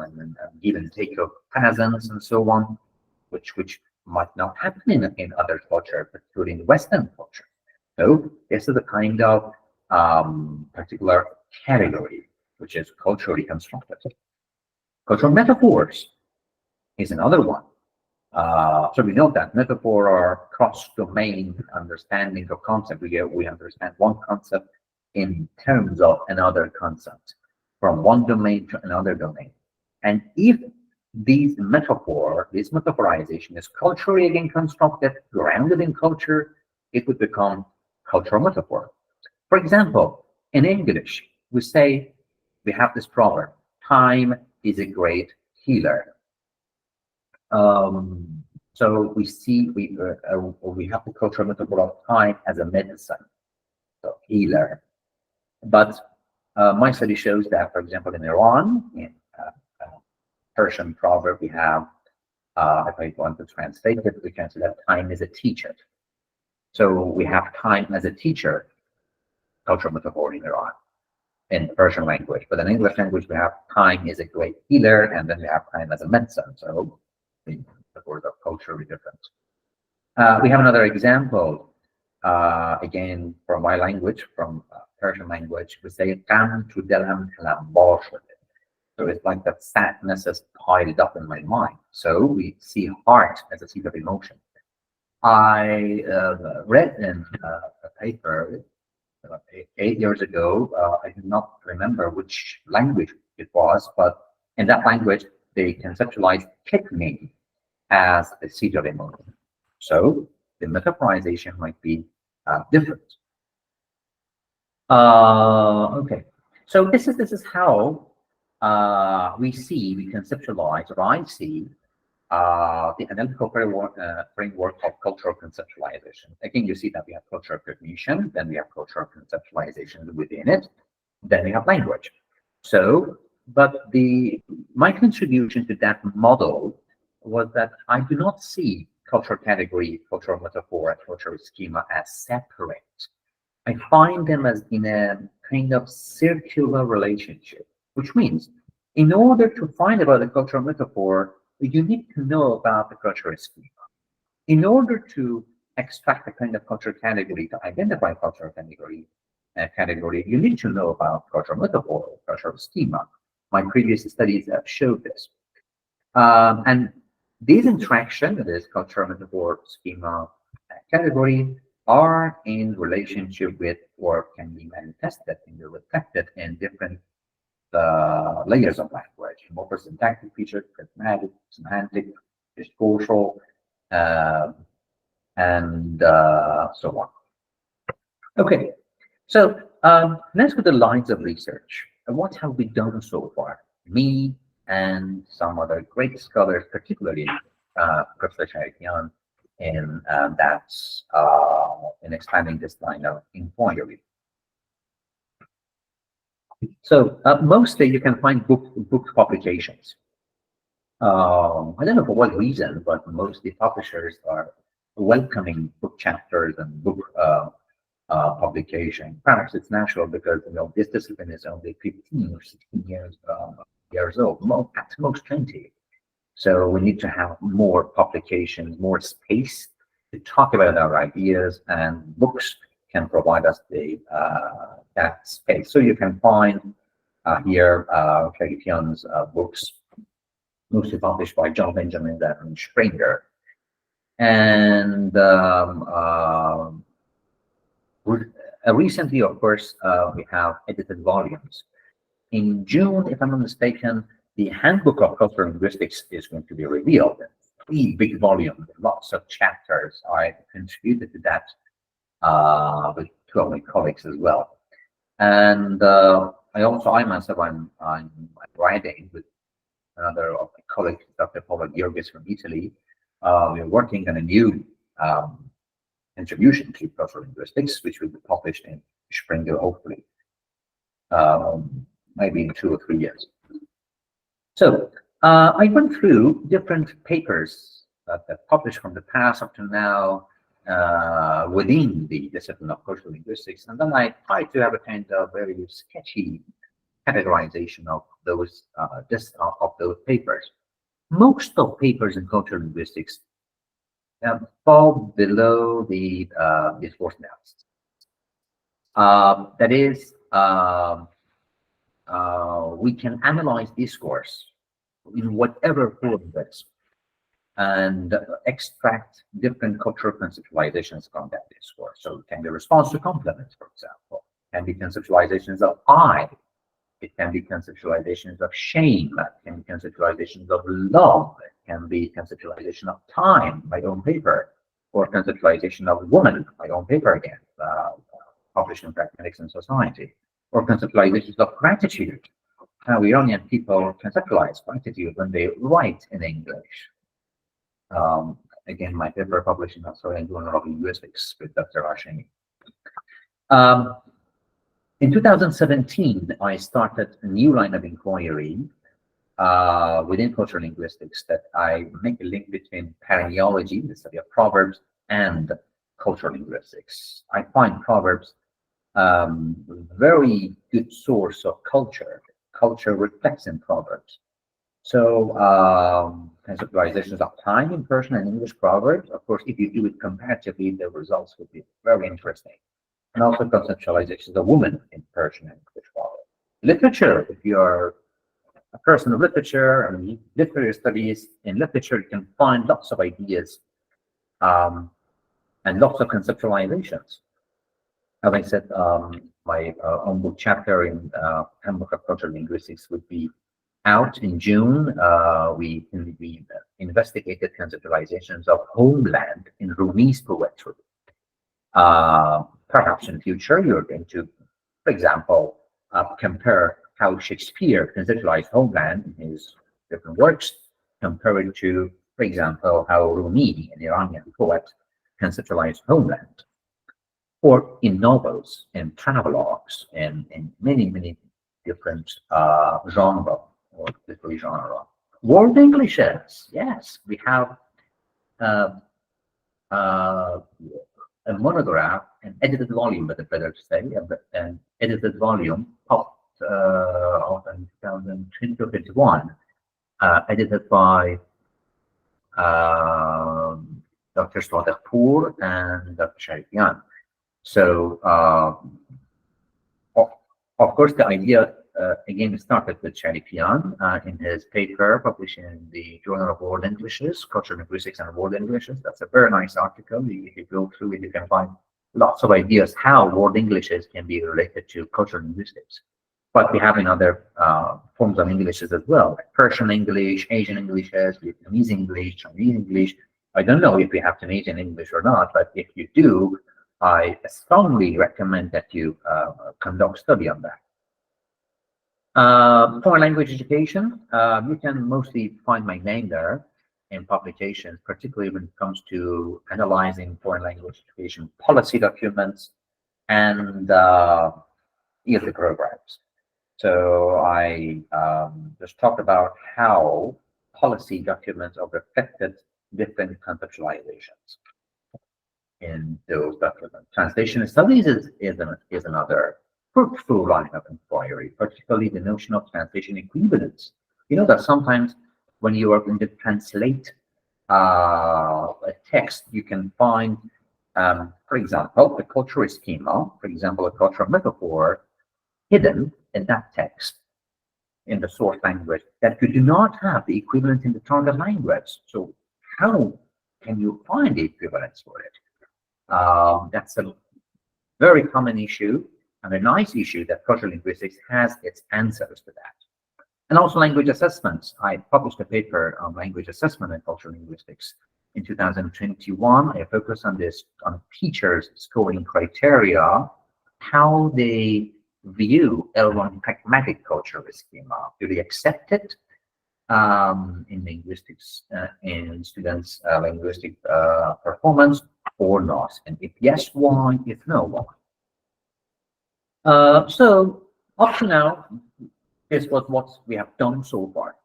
and give and take of presents and so on, which might not happen in other culture, particularly in Western culture. So this is the kind of particular category which is culturally constructed. Cultural metaphors is another one. So we know that metaphor are cross-domain understanding of concept. We understand one concept in terms of another concept, from one domain to another domain. And if this metaphorization is culturally again constructed, grounded in culture, it would become cultural metaphor. For example, in English, we have this proverb, time is a great healer. So we have the cultural metaphor of time as a medicine, so healer. But my study shows that, for example, in Iran, in Persian proverb, we have, if I want to translate it, we can say that time is a teacher. So we have time as a teacher, cultural metaphor in Iran, in Persian language. But in English language, we have time is a great healer, and then we have time as a medicine. So the metaphors are culturally different. We have another example, again, from my language, from Persian language. We say, "Kam tu dilam kalambar shode." So it's like that sadness is piled up in my mind. So we see heart as a seat of emotion. I read in a paper 8 years ago. I do not remember which language it was, but in that language, they conceptualized kidney as a seat of emotion. So the metaphorization might be different. Okay, so this is how we conceptualize, or I see the analytical framework of cultural conceptualization. Again, you see that we have cultural cognition, then we have cultural conceptualization within it, then we have language. So, but my contribution to that model was that I do not see cultural category, cultural metaphor, and cultural schema as separate. I find them as in a kind of circular relationship, which means in order to find about the cultural metaphor, you need to know about the cultural schema. In order to extract a kind of cultural category, to identify cultural category, you need to know about cultural metaphor, cultural schema. My previous studies have showed this. And these interactions, that is cultural metaphor, schema, category, are in relationship with, or can be manifested and be reflected in different layers of language: morphosyntactic features, pragmatic, semantic, discursial, and so on. Okay, so let's go to the lines of research. And what have we done so far? Me and some other great scholars, particularly Professor Sharikian in expanding this line of inquiry. So mostly you can find book publications. I don't know for what reason, but mostly publishers are welcoming book chapters and book publication. Perhaps it's natural because this discipline is only 15 or 16 years old, at most 20. So we need to have more publications, more space to talk about our ideas, and books can provide us that space. So you can find here Sharifian's books, mostly published by John Benjamin and Springer. And recently, of course, we have edited volumes. In June, if I'm not mistaken, the Handbook of Cultural Linguistics is going to be revealed. 3 big volumes, lots of chapters. I contributed to that with 2 of my colleagues as well. And I myself, I'm writing with another of my colleagues, Dr. Paolo Georgis from Italy. We're working on a new contribution to cultural linguistics, which will be published in Springer, hopefully, maybe in 2 or 3 years. So I went through different papers that are published from the past up to now within the discipline of cultural linguistics, and then I tried to have a kind of very sketchy categorization of those papers. Most of papers in cultural linguistics fall below the discourse analysis. That is, we can analyze discourse in whatever form it is and extract different cultural conceptualizations from that discourse. So it can be response to compliments, for example. It can be conceptualizations of I. It can be conceptualizations of shame. It can be conceptualizations of love. It can be conceptualization of time, my own paper, or conceptualization of woman, my own paper again, published in Pragmatics and Society, or conceptualizations of gratitude. How Iranian people conceptualize gratitude when they write in English. Again, my paper published in Australian Journal of Linguistics with Dr. Asheni. In 2017, I started a new line of inquiry within cultural linguistics that I make a link between perenniology, the study of proverbs, and cultural linguistics. I find proverbs very good source of culture. Culture reflects in proverbs. So conceptualizations of time in Persian and English proverbs, of course, if you do it comparatively, the results would be very interesting. And also conceptualizations of women in Persian and English proverbs. Literature, if you're a person of literature and literary studies, in literature you can find lots of ideas and lots of conceptualizations. As I said, my own book chapter in Handbook of Cultural Linguistics would be out in June. We investigated conceptualizations of homeland in Rumi's poetry. Perhaps in future you're going to, for example, compare how Shakespeare conceptualized homeland in his different works, compared to, for example, how Rumi, an Iranian poet, conceptualized homeland. Or in novels, in travelogues, in many different genre or literary genre. World Englishes, yes, we have a monograph, an edited volume, but better to say, an edited volume popped out in 2021, edited by Dr. Swadekhpour and Dr. Sharifian. So, of course, the idea again started with Sharifian in his paper published in the Journal of World Englishes, Cultural Linguistics and World Englishes. That's a very nice article. If you go through it, you can find lots of ideas how World Englishes can be related to cultural linguistics. But we have in other forms of Englishes as well, like Persian English, Asian Englishes, Vietnamese English, Chinese English. I don't know if we have Tunisian English or not, but if you do, I strongly recommend that you conduct study on that. Foreign language education, you can mostly find my name there. in publications, particularly when it comes to analyzing foreign language education policy documents and ELT programs. So I just talked about how policy documents have reflected different conceptualizations in those documents. Translation studies is another fruitful line of inquiry, particularly the notion of translation equivalence. You know that sometimes when you are going to translate a text, you can find, for example, a cultural schema, for example, a cultural metaphor hidden in that text in the source language that you do not have the equivalent in the target language. So how can you find the equivalence for it? That's a very common issue and a nice issue that cultural linguistics has its answers to that. And also language assessments. I published a paper on language assessment and cultural linguistics in 2021. I focused on this, on teachers' scoring criteria, how they view L1 pragmatic cultural schema. Do they accept it in linguistics in students' linguistic performance or not? And if yes, why? If no, why? So up to now, this was what we have done so far.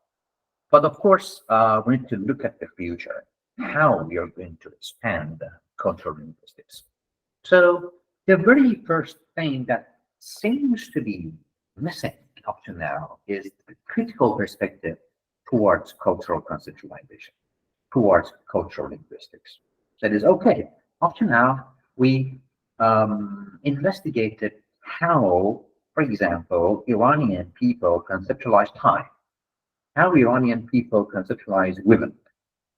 But of course, we need to look at the future, how we are going to expand cultural linguistics. So the very first thing that seems to be missing up to now is the critical perspective towards cultural conceptualization, towards cultural linguistics. That is, okay, up to now, we investigated how, for example, Iranian people conceptualize time, how Iranian people conceptualize women,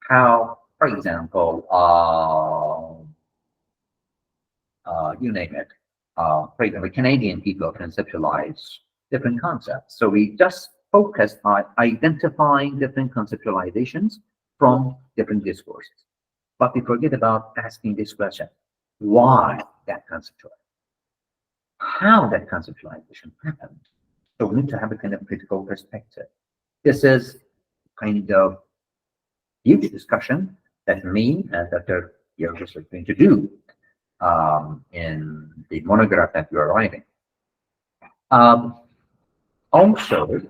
how, for example, you name it, for example, Canadian people conceptualize different concepts. So we just focus on identifying different conceptualizations from different discourses. But we forget about asking this question: why that conceptualization? How that conceptualization happened? So we need to have a kind of critical perspective. This is kind of huge discussion that me and Dr. Yergis are going to do in the monograph that we're writing. Also,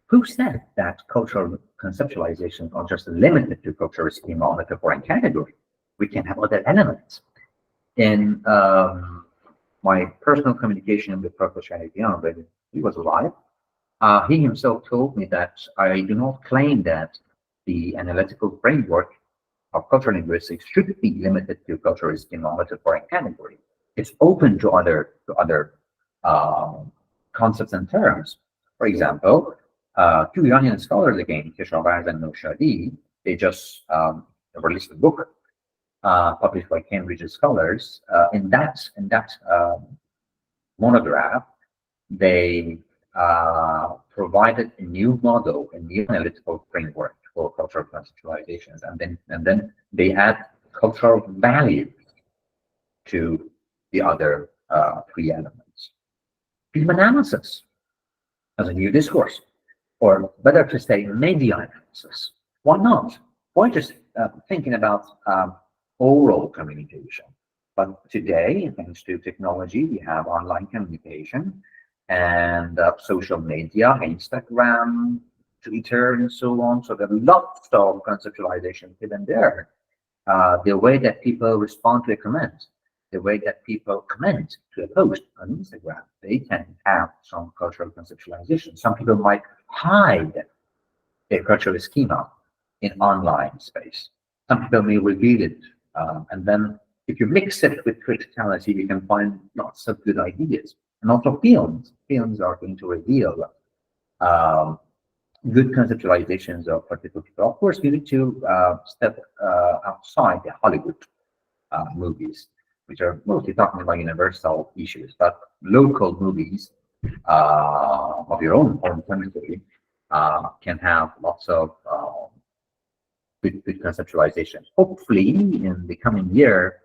who said that cultural conceptualizations are just limited to cultural schema, metaphor, and category? We can have other elements. In my personal communication with Prof. when he was alive, he himself told me that I do not claim that the analytical framework of cultural linguistics should be limited to cultural schema, metaphor, and category. It's open to other concepts and terms. For example, two Iranian scholars again, Keshavarz and Noshadi, they just released a book published by Cambridge Scholars. In that monograph, they provided a new model, a new analytical framework for cultural conceptualizations, and then they add cultural value to the other three elements. Film analysis as a new discourse, or better to say, media analysis. Why not? Why just thinking about oral communication? But today, thanks to technology, we have online communication and social media, Instagram, Twitter, and so on. So there are lots of conceptualization hidden there. The way that people respond to a comment, the way that people comment to a post on Instagram, they can have some cultural conceptualization. Some people might hide their cultural schema in online space. Some people may reveal it. And then if you mix it with criticality, you can find lots of good ideas. And also films. Films are going to reveal good conceptualizations of particular people. Of course, we need to step outside the Hollywood movies, which are mostly talking about universal issues, but local movies of your own country can have lots of good conceptualization. Hopefully, in the coming year,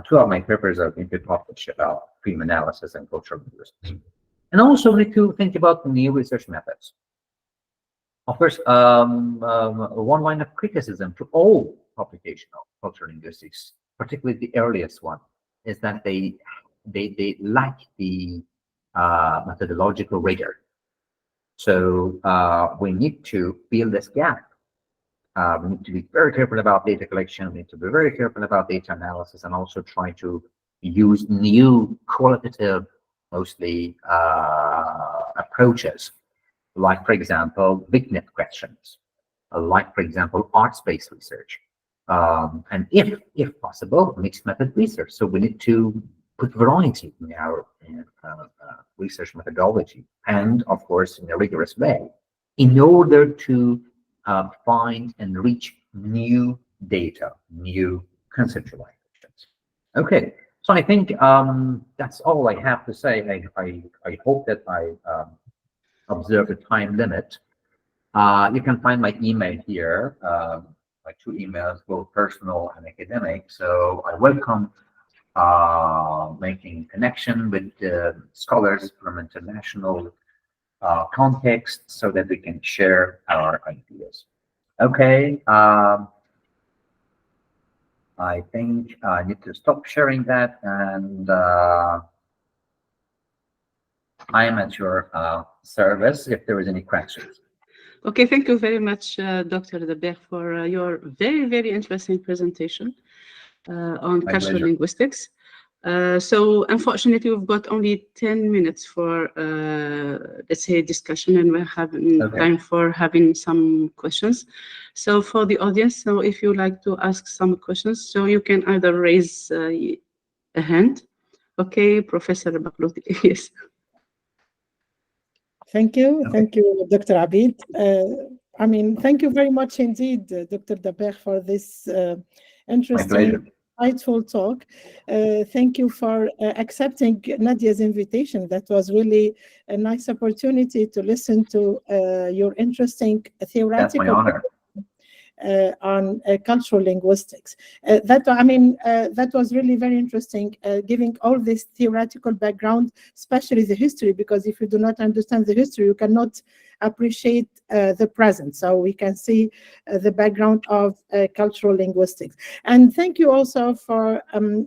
two of my papers are going to publish about film analysis and cultural linguistics. And also, we need to think about new research methods. Of course, one line of criticism to all publication of cultural linguistics, particularly the earliest one, is that they lack the methodological rigor. So we need to fill this gap. We need to be very careful about data collection. We need to be very careful about data analysis, and also try to use new qualitative, mostly approaches, like, for example, big-net questions, like, for example, arts-based research, and if possible, mixed method research. So we need to put variety in our research methodology, and of course, in a rigorous way, in order to find and reach new data, new conceptualizations. Okay, so I think that's all I have to say. I hope that I observe the time limit. You can find my email here, my two emails, both personal and academic. So I welcome making connection with scholars from international context, so that we can share our ideas. Okay, I think I need to stop sharing that, and I am at your service if there is any questions. Okay, thank you very much, Dr. Dabbagh, for your very, very interesting presentation on My cultural pleasure. linguistics. So unfortunately, we've got only 10 minutes for, let's say, discussion, and we're having Okay. time for having some questions. So for the audience, so if you like to ask some questions, so you can either raise a hand. Okay, Professor Bakhlouti, yes. Thank you. Okay. Thank you, Dr. Abid. I mean, thank you very much indeed, Dr. Dabbagh, for this My interesting, pleasure. insightful talk. Thank you for accepting Nadia's invitation. That was really a nice opportunity to listen to your interesting That's my theoretical honor. on cultural linguistics. That was really very interesting, giving all this theoretical background, especially the history, because if you do not understand the history, you cannot appreciate the present. So we can see the background of cultural linguistics. And thank you also for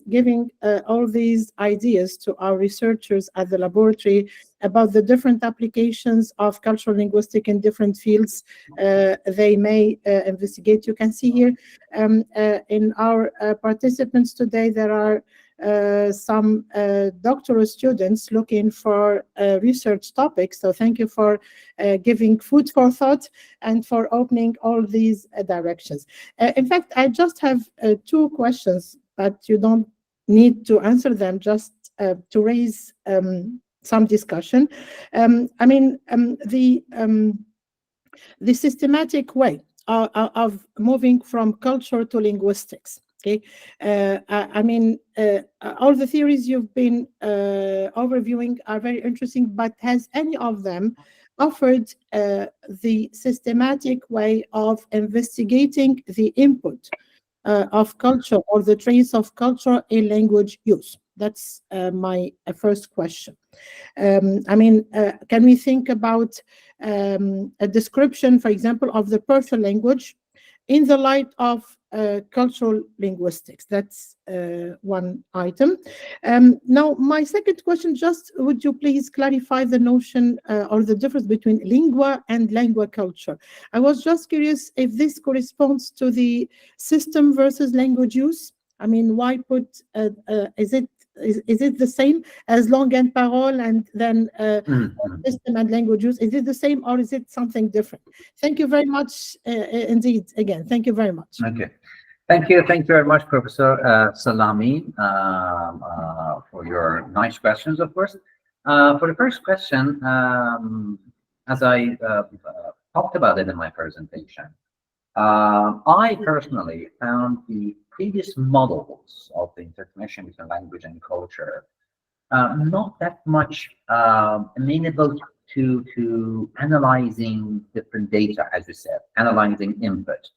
giving all these ideas to our researchers at the laboratory about the different applications of cultural linguistics in different fields they may investigate. You can see here in our participants today, there are some doctoral students looking for research topics. So thank you for giving food for thought and for opening all these directions. In fact, I just have two questions, but you don't need to answer them, just to raise some discussion. The systematic way of moving from culture to linguistics. Okay, all the theories you've been overviewing are very interesting, but has any of them offered the systematic way of investigating the input of culture or the trace of culture in language use? That's my first question. Can we think about a description, for example, of the Persian language in the light of cultural linguistics? That's one item. Now, my second question, just would you please clarify the notion or the difference between lingua and lingua culture? I was just curious if this corresponds to the system versus language use. I mean, why put, is it the same as langue and parole and then system and language use? Is it the same or is it something different? Thank you very much indeed. Again, thank you very much. Okay. Thank you. Thank you very much, Professor Salami, for your nice questions, of course. For the first question, as I talked about it in my presentation, I personally found the previous models of the interconnection between language and culture not that much amenable to analyzing different data, as you said, analyzing input.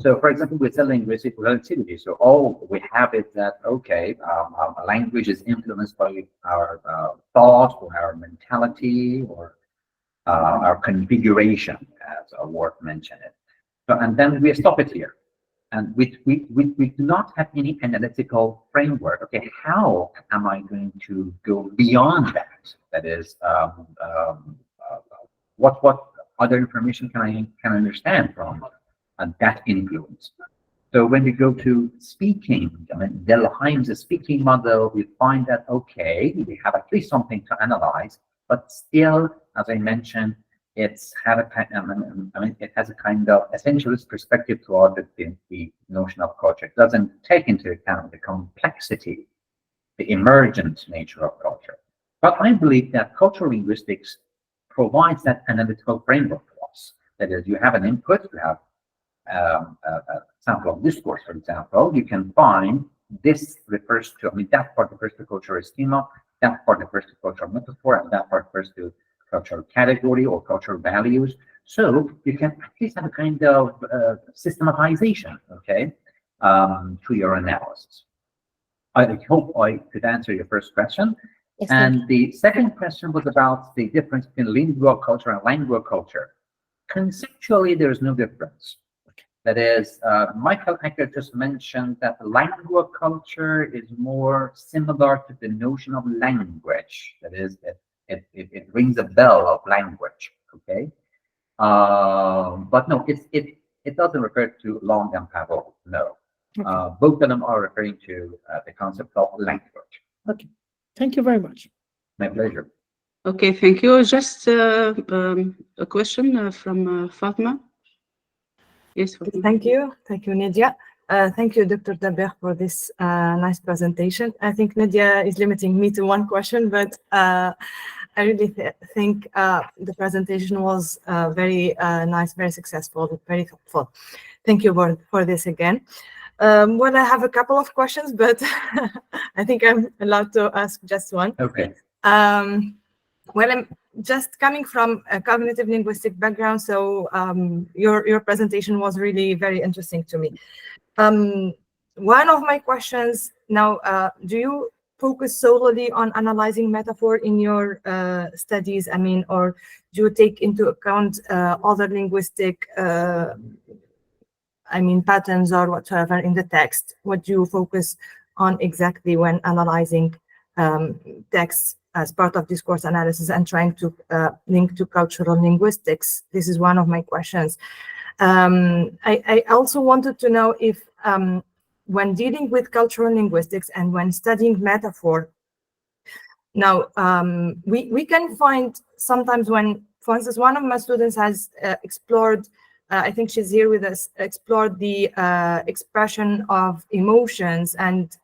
So, for example, with the linguistic relativity, so all we have is that, okay, a language is influenced by our thought or our mentality or our configuration that's worth mentioning. So, and then we stop it here. And we do not have any analytical framework. Okay, how am I going to go beyond that? That is, what other information can I understand from that influence? So when we go to speaking, I mean, Delheim's speaking model, we find that, okay, we have at least something to analyze, but still, as I mentioned, it's had a kind it has a kind of essentialist perspective toward the notion of culture. It doesn't take into account the complexity, the emergent nature of culture. But I believe that cultural linguistics provides that analytical framework for us. That is, you have an input, you have a sample of discourse, for example, you can find this refers to, I mean, that part refers to cultural schema, that part refers to cultural metaphor, and that part refers to cultural category or cultural values. So you can at least have a kind of systematization, okay, to your analysis. I hope I could answer your first question. Yes, And the second question was about the difference between lingual culture and language culture. Conceptually, there is no difference. That is, Michael Ecker just mentioned that language culture is more similar to the notion of language. That is, it rings a bell of language. Okay, but no, it doesn't refer to langue and parole. No, both of them are referring to the concept of language. Okay, thank you very much. My pleasure. Okay, thank you. Just a question from Fatma. Yes, Fatma. Thank you, Nadia. Thank you, Dr. Dabbagh, for this nice presentation. I think Nadia is limiting me to one question, but I really think the presentation was very nice, very successful, very helpful. Thank you for this again. Well, I have a couple of questions, but I think I'm allowed to ask just one. Okay. Well, I'm just coming from a cognitive linguistic background, so your presentation was really very interesting to me. One of my questions now, do you focus solely on analyzing metaphor in your studies? I mean, or do you take into account other linguistic, patterns or whatever in the text? What do you focus on exactly when analyzing texts as part of discourse analysis and trying to link to cultural linguistics? This is one of my questions. I also wanted to know if when dealing with cultural linguistics and when studying metaphor, now we can find sometimes when, for instance, one of my students has explored, I think she's here with us, explored the expression of emotions and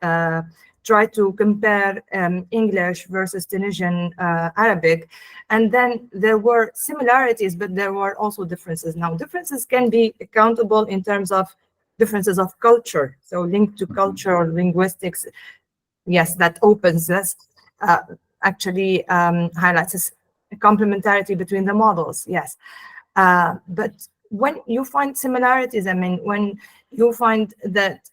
try to compare English versus Tunisian Arabic. And then there were similarities, but there were also differences. Now, differences can be accountable in terms of differences of culture. So linked to culture or linguistics, yes, that opens this, actually highlights this complementarity between the models, yes. But when you find similarities, I mean, when you find that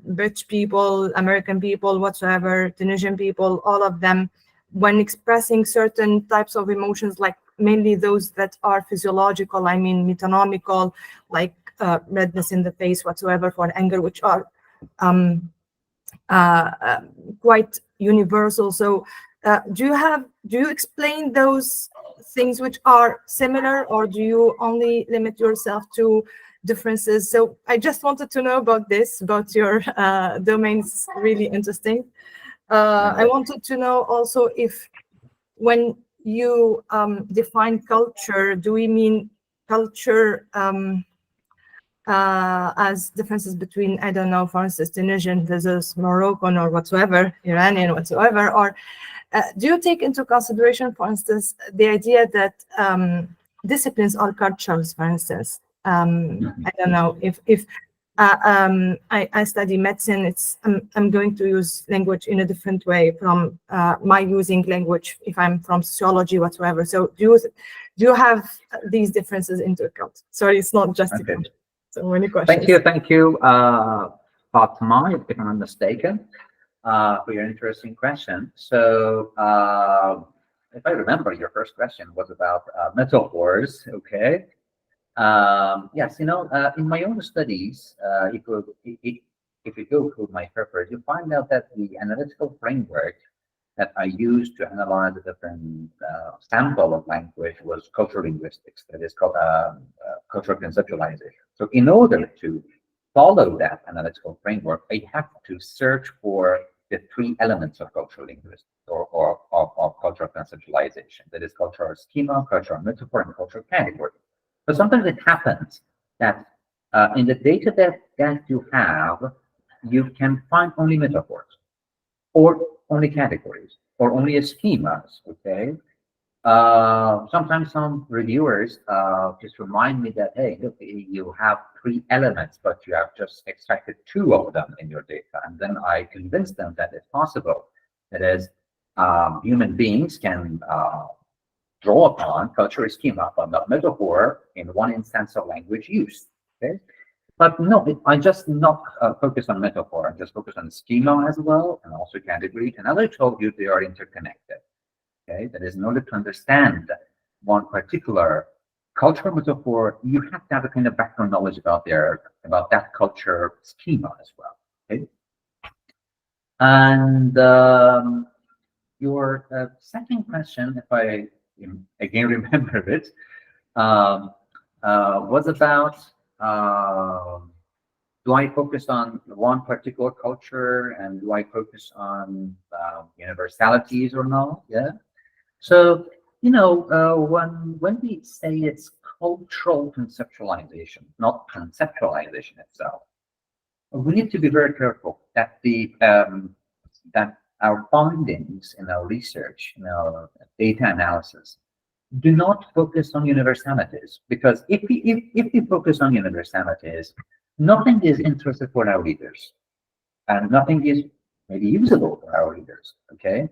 British people, American people, whatsoever, Tunisian people, all of them, when expressing certain types of emotions, like mainly those that are physiological, I mean, metonomical, like redness in the face, whatsoever, for anger, which are quite universal. So do you explain those things which are similar, or do you only limit yourself to differences? So I just wanted to know about this, about your domains, really interesting. I wanted to know also if when you define culture, do we mean culture as differences between, I don't know, for instance, Tunisian versus Moroccan or whatsoever, Iranian whatsoever, or do you take into consideration, for instance, the idea that disciplines are cultures, for instance? I don't know if I study medicine, I'm going to use language in a different way from my using language if I'm from sociology whatsoever. So do you have these differences into account? Sorry, it's not just Okay. So many questions. Thank you, Fatma, if I'm not mistaken, for your interesting question. So if I remember, your first question was about metaphors, okay? Yes, in my own studies, if you go through my papers, you find out that the analytical framework that I used to analyze a different sample of language was cultural linguistics, that is called cultural conceptualization. So in order to follow that analytical framework, I have to search for the three elements of cultural linguistics or cultural conceptualization. That is cultural schema, cultural metaphor, and cultural category. But sometimes it happens that in the data that you have, you can find only metaphors or only categories or only schemas, okay? Sometimes some reviewers just remind me that, hey, look, you have three elements, but you have just extracted two of them in your data. And then I convince them that it's possible. That is, human beings can draw upon cultural schema, but not metaphor in one instance of language use, okay? But no, I just not focus on metaphor. I just focus on schema as well, and also category. And as I told you, they are interconnected. Okay, that is, in order to understand one particular cultural metaphor, you have to have a kind of background knowledge about that culture schema as well. Okay, and your second question, if I again remember it, was about do I focus on one particular culture and do I focus on universalities or no? Yeah. So, when we say it's cultural conceptualization, not conceptualization itself, we need to be very careful that that our findings in our research, in our data analysis, do not focus on universalities. Because if we focus on universalities, nothing is interesting for our readers, and nothing is maybe usable for our readers. Okay,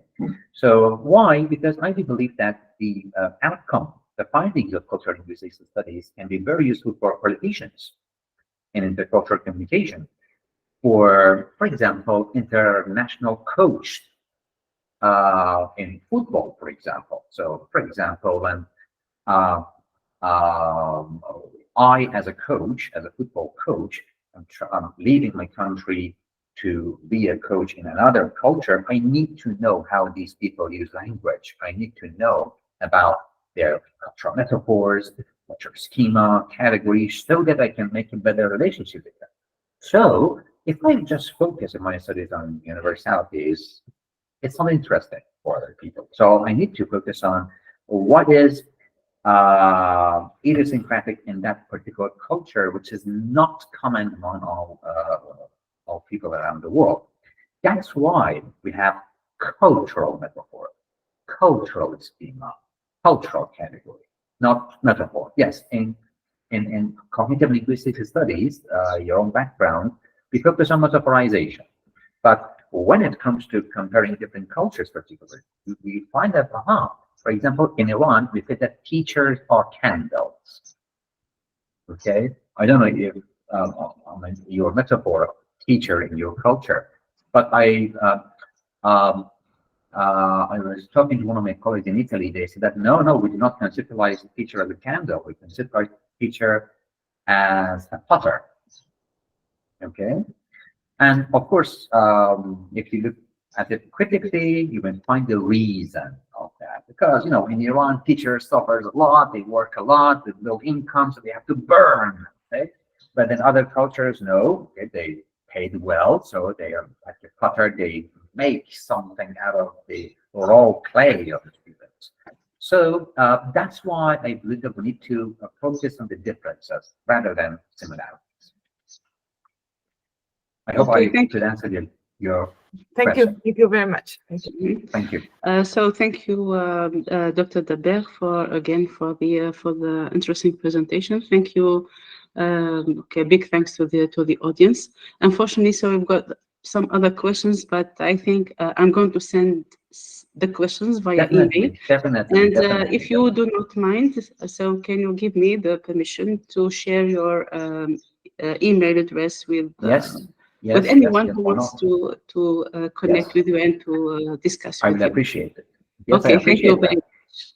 so why? Because I do believe that the outcome, the findings of cultural linguistics studies can be very useful for politicians in intercultural communication. For example, international coach in football, for example. So, for example, when I, as a coach, as a football coach, I'm leaving my country to be a coach in another culture, I need to know how these people use language. I need to know about their cultural metaphors, cultural schema, categories, so that I can make a better relationship with them. So if I just focus in my studies on universalities, it's not interesting for other people. So I need to focus on what is idiosyncratic in that particular culture, which is not common among all people around the world. That's why we have cultural metaphor, cultural schema, cultural category, not metaphor. Yes, in cognitive linguistic studies, your own background, we focus on metaphorization. But when it comes to comparing different cultures, particularly, we find that, for example, in Iran, we say that teachers are candles. Okay, I don't know if your metaphor teacher in your culture, but I was talking to one of my colleagues in Italy. They said that no, we do not conceptualize the teacher as a candle. We conceptualize teacher as a potter. Okay, and of course, if you look at it critically, you can find the reason of that. Because, in Iran, teachers suffers a lot, they work a lot, with low income, so they have to burn. Okay? But in other cultures, no, okay, they paid well, so they are like a potter, they make something out of the raw clay of the students. So that's why I believe that we need to focus on the differences rather than similarities. I hope I could answer your Thank question. you very much. Thank you. Thank you. So thank you, Dr. Dabbagh, for the interesting presentation. Thank you. Okay, big thanks to the audience. Unfortunately, so we've got some other questions, but I think I'm going to send the questions via email. Definitely. And if you do not mind, so can you give me the permission to share your email address with anyone who wants to connect with you and to discuss I with will you. appreciate it. Yes, Okay, thank you.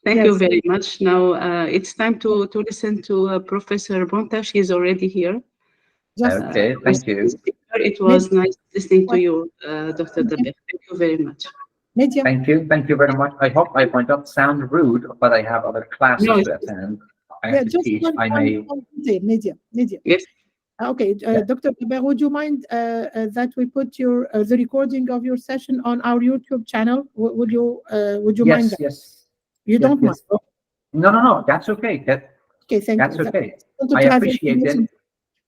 Thank you Yes. very much. Now it's time to listen to Professor Bonta. She is already here. Just Okay, thank you. It was nice listening to you, Dr. Media. Dabbagh. Thank you very much. Media. Thank you very much. I hope I might not sound rude, but I have other classes No, to attend. I Yeah, have to just teach. one, I may. media. yes. Okay, Yeah. Dr. Dabbagh, would you mind that we put your the recording of your session on our YouTube channel? Would you mind Yes, that? yes, You yes, don't mind? yes. No. That's okay. Okay, thank That's you. okay. Wanted I to have appreciate it. information.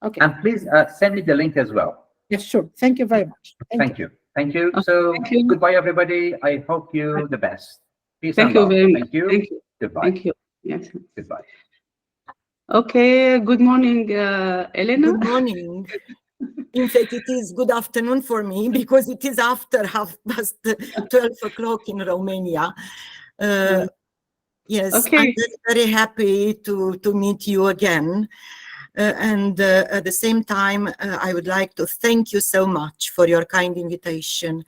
Okay, And please send me the link as well. yes, sure. Thank you very much. Thank you. Thank you. Okay, So thank you. goodbye, everybody. I hope you the best. Peace Thank and you love. very much. Thank you. Thank you. Goodbye. Thank you. Yes. Goodbye. Okay. Good morning, Elena. Good morning. In fact, it is good afternoon for me because it is after 12 o'clock in Romania. Yes, Okay. I'm very happy to meet you again. And at the same time, I would like to thank you so much for your kind invitation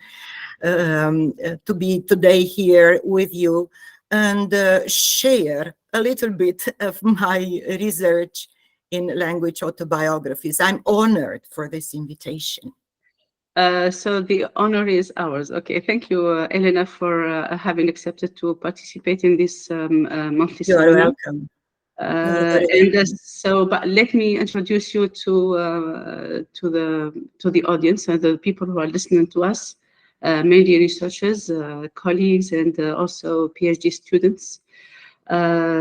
to be today here with you and share a little bit of my research in language autobiographies. I'm honored for this invitation. So the honor is ours. Okay, thank you, Elena, for having accepted to participate in this monthly You are seminar. welcome. You are very So, but let me introduce you to the audience and the people who are listening to us, mainly researchers, colleagues, and also PhD students.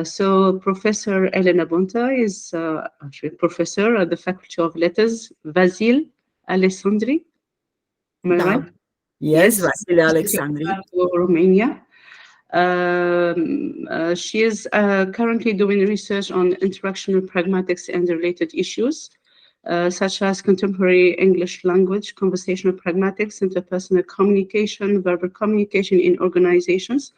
So Professor Elena Bonta is actually professor at the Faculty of Letters, Vasil Alessandri. Am I Da. right? Yes, Vasile Alexandri. Romania. She is currently doing research on interactional pragmatics and related issues, such as contemporary English language, conversational pragmatics, interpersonal communication, verbal communication in organizations,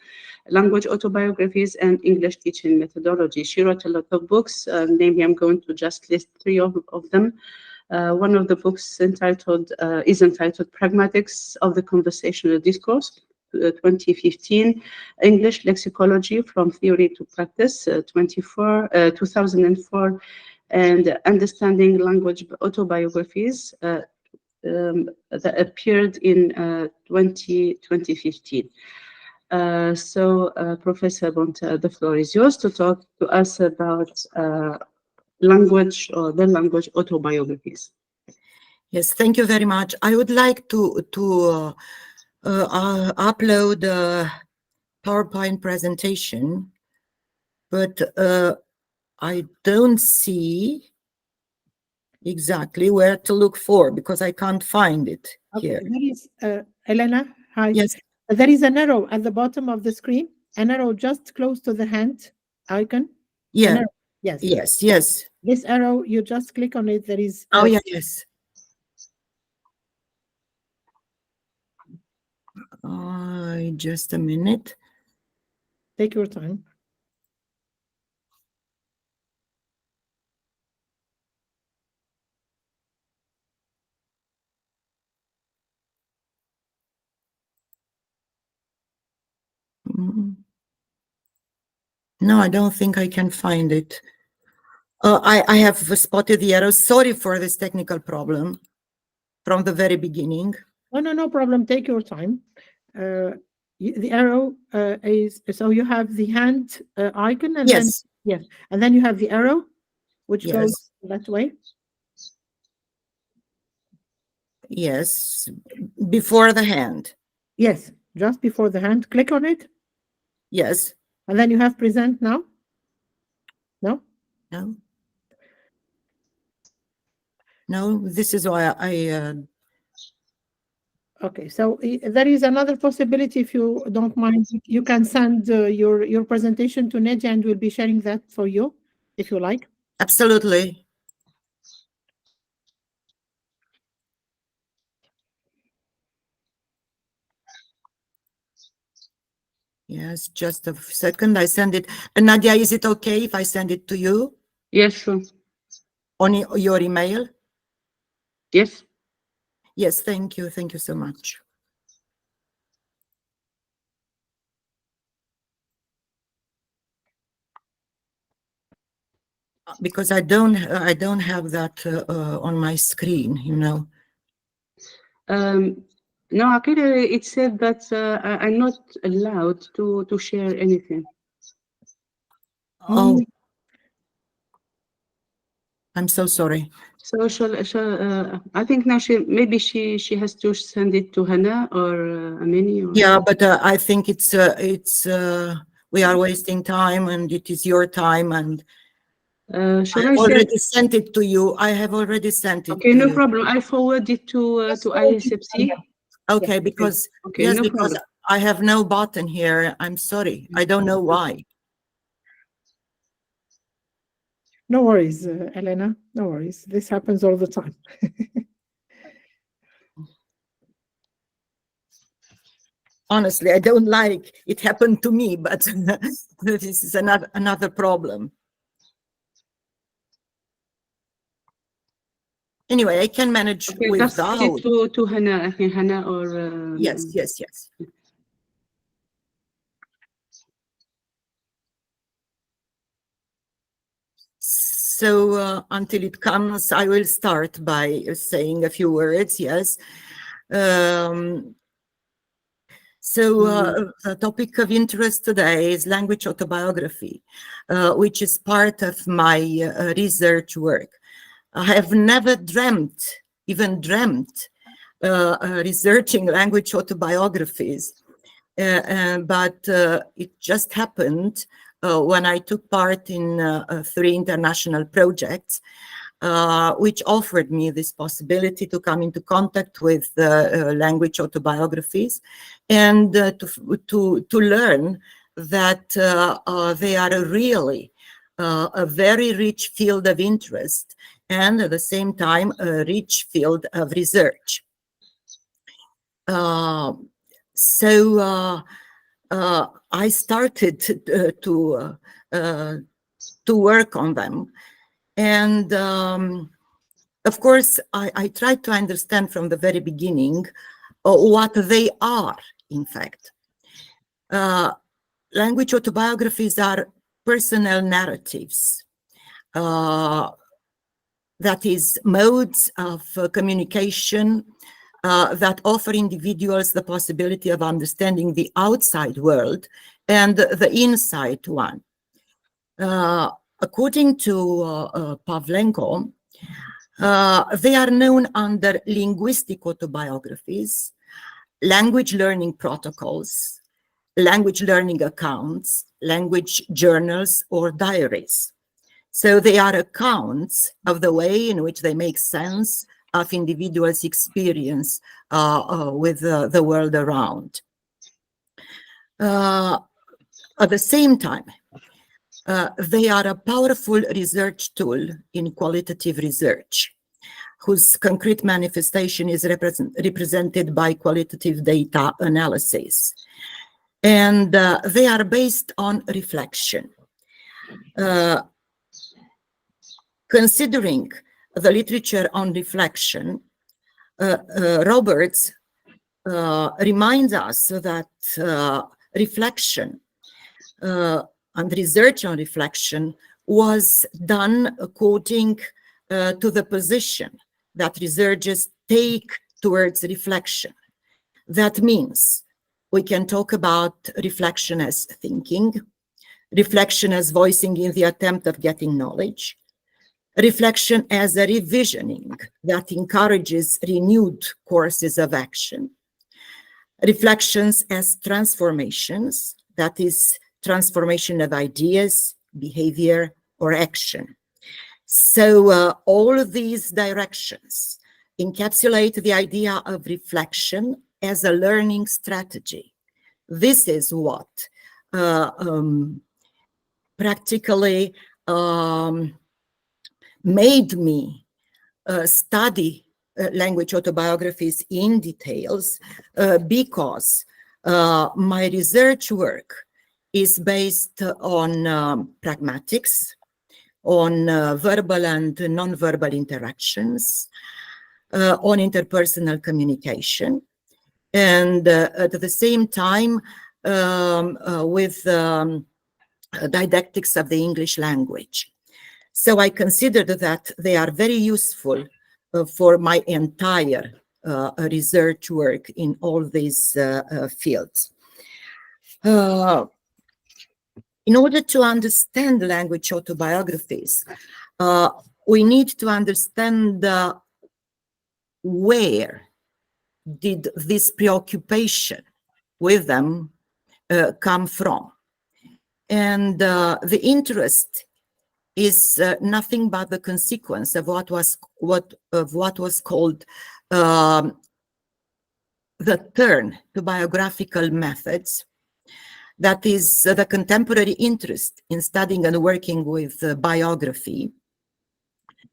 language autobiographies, and English teaching methodology. She wrote a lot of books. Maybe I'm going to just list three of them. One of the books is entitled Pragmatics of the Conversational Discourse, 2015, English Lexicology from Theory to Practice, 2004, and Understanding Language Autobiographies that appeared in 2015. Professor Bonta, the floor is yours to talk to us about language or the language autobiographies. Yes, thank you very much. I would like to upload a PowerPoint presentation, but I don't see exactly where to look for because I can't find it here. There is Elena. Hi. Yes. There is an arrow at the bottom of the screen. An arrow just close to the hand icon. Yeah. Yes. Yes. This arrow, you just click on it. There is. Oh, yeah, yes. Just a minute. Take your time. No, I don't think I can find it. I have spotted the arrow. Sorry for this technical problem from the very beginning. Oh, no problem. Take your time. The arrow is, so you have the hand icon and Yes. And then you have the arrow, which Yes. goes that way. Yes, before the hand. Yes, just before the hand. Click on it. Yes. And then you have present now. No? No, this is why I Okay, so there is another possibility, if you don't mind. You can send your presentation to Neja and we'll be sharing that for you, if you like. absolutely. Yes, just a second. I send it. Nadia, is it okay if I send it to you? Yes, sure. On your email? Yes. Yes, thank you. Thank you so much. Because I don't have that on my screen, you know. No, actually, it said that I'm not allowed to share anything. Oh, I'm so sorry. So I think now she has to send it to Hannah or Amini. Or... Yeah, but I think it's we are wasting time, and it is your time, and shall I I share? already sent it to you. I have already sent it. Okay, to no you. problem. I forward it to ISFC. Okay, because Okay, yes, no because problem. I have no button here. I'm sorry. I don't know why. No worries, Elena. No worries. This happens all the time. Honestly, I don't like it happened to me, but this is another problem. Anyway, I can manage Okay, without. just send it to Hannah. I think Hannah or Yes. So until it comes, I will start by saying a few words. Yes. So the topic of interest today is language autobiography, which is part of my research work. I have never even dreamt, researching language autobiographies, but it just happened when I took part in 3 international projects, which offered me this possibility to come into contact with language autobiographies and to learn that they are really a very rich field of interest and at the same time a rich field of research. So I started to work on them. And of course, I tried to understand from the very beginning what they are, in fact. Language autobiographies are personal narratives, that is, modes of communication that offer individuals the possibility of understanding the outside world and the inside one. According to Pavlenko, they are known under linguistic autobiographies, language learning protocols, language learning accounts, language journals, or diaries. So they are accounts of the way in which they make sense of individuals' experience with the world around. At the same time, they are a powerful research tool in qualitative research, whose concrete manifestation is represented by qualitative data analysis. And they are based on reflection. Considering the literature on reflection, Roberts reminds us that reflection and research on reflection was done according to the position that researchers take towards reflection. That means we can talk about reflection as thinking, reflection as voicing in the attempt of getting knowledge, reflection as a revisioning that encourages renewed courses of action, reflections as transformations, that is, transformation of ideas, behavior, or action. So all of these directions encapsulate the idea of reflection as a learning strategy. This is what practically made me study language autobiographies in details, because my research work is based on pragmatics, on verbal and non-verbal interactions, on interpersonal communication, and at the same time with didactics of the English language. So I considered that they are very useful for my entire research work in all these fields. In order to understand language autobiographies, we need to understand where did this preoccupation with them come from. And the interest is nothing but the consequence of what was called the turn to biographical methods. That is the contemporary interest in studying and working with biography,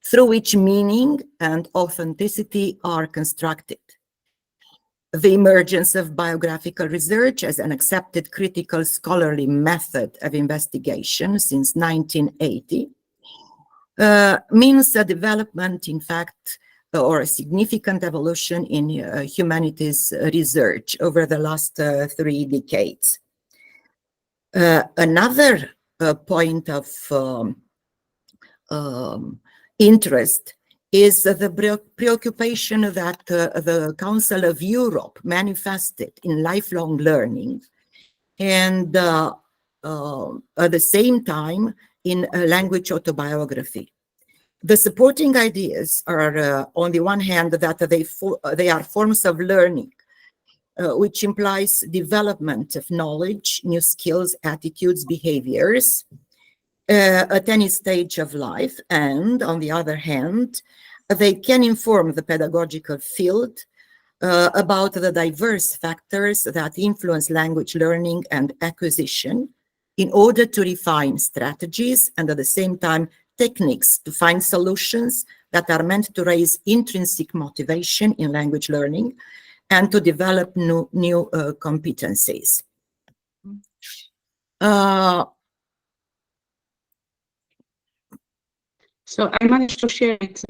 through which meaning and authenticity are constructed. The emergence of biographical research as an accepted critical scholarly method of investigation since 1980 means a development, in fact, or a significant evolution in humanities research over the last 3 decades. Another point of interest is the preoccupation that the Council of Europe manifested in lifelong learning, and at the same time in language autobiography. The supporting ideas are, on the one hand, that they are forms of learning, which implies development of knowledge, new skills, attitudes, behaviors at any stage of life. And on the other hand, they can inform the pedagogical field about the diverse factors that influence language learning and acquisition in order to refine strategies and at the same time techniques to find solutions that are meant to raise intrinsic motivation in language learning and to develop new competencies. So I managed to share it,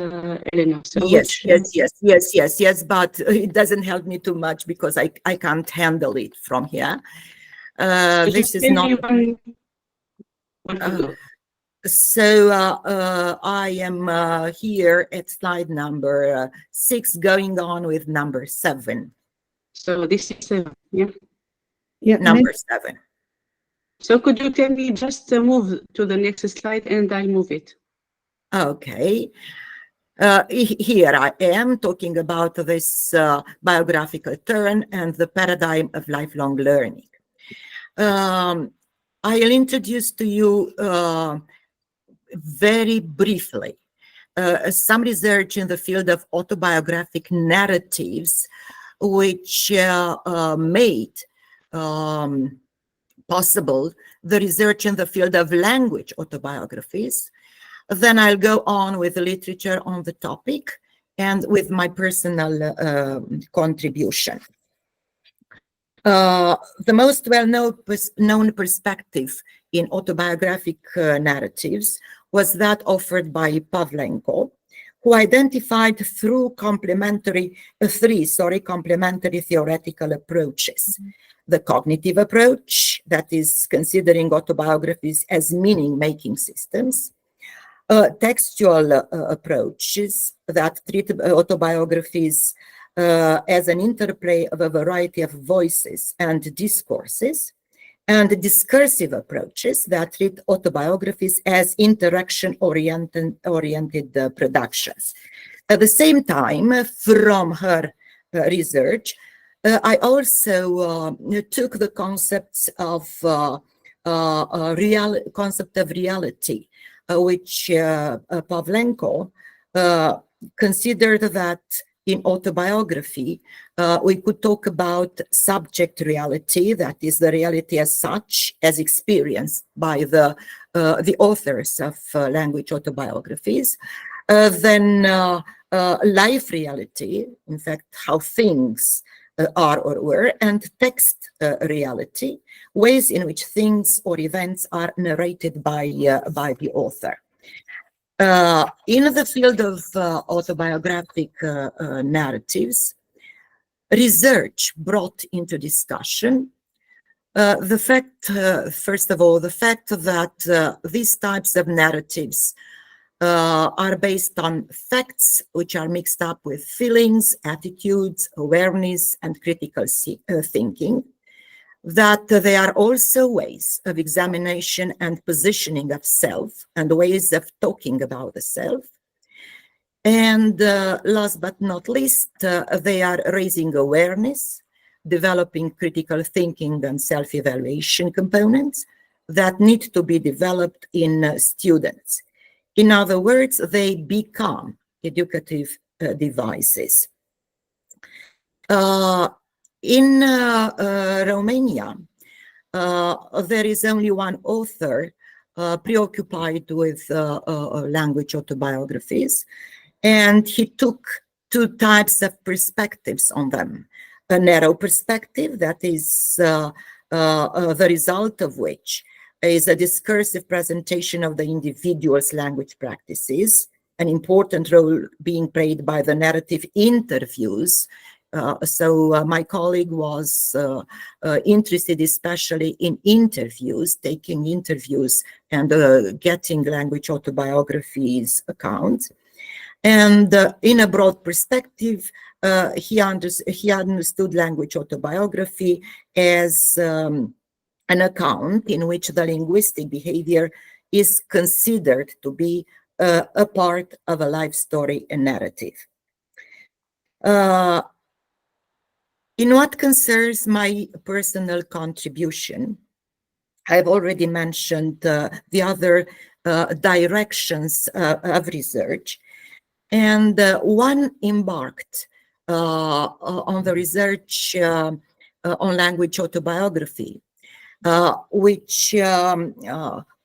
Elena. So yes, but it doesn't help me too much because I can't handle it from here. This is not. So I am here at slide number 6, going on with number 7. So this is 7, yeah? Yeah, number 7. So could you tell me just move to the next slide and I move it? Okay. Here I am talking about this biographical turn and the paradigm of lifelong learning. I'll introduce to you very briefly some research in the field of autobiographic narratives, which made possible the research in the field of language autobiographies. Then I'll go on with the literature on the topic and with my personal contribution. The most well-known perspective in autobiographic narratives was that offered by Pavlenko, who identified three complementary theoretical approaches. The cognitive approach, that is considering autobiographies as meaning-making systems. Textual approaches that treat autobiographies as an interplay of a variety of voices and discourses, and discursive approaches that treat autobiographies as interaction-oriented productions. At the same time, from her research, I also took the concepts of concept of reality, which Pavlenko considered that in autobiography, we could talk about subject reality, that is the reality as such, as experienced by the authors of language autobiographies. Then life reality, in fact, how things are or were, and text reality, ways in which things or events are narrated by the author. In the field of autobiographic narratives, research brought into discussion the fact, first of all, the fact that these types of narratives are based on facts which are mixed up with feelings, attitudes, awareness, and critical thinking, that they are also ways of examination and positioning of self and ways of talking about the self. And last but not least, they are raising awareness, developing critical thinking and self-evaluation components that need to be developed in students. In other words, they become educative devices. In Romania, there is only one author preoccupied with language autobiographies, and he took two types of perspectives on them. A narrow perspective, that is the result of which is a discursive presentation of the individual's language practices, an important role being played by the narrative interviews. So my colleague was interested especially in interviews, taking interviews and getting language autobiographies accounts. And in a broad perspective, he understood language autobiography as an account in which the linguistic behavior is considered to be a part of a life story and narrative. In what concerns my personal contribution, I've already mentioned the other directions of research, and one embarked on the research on language autobiography, which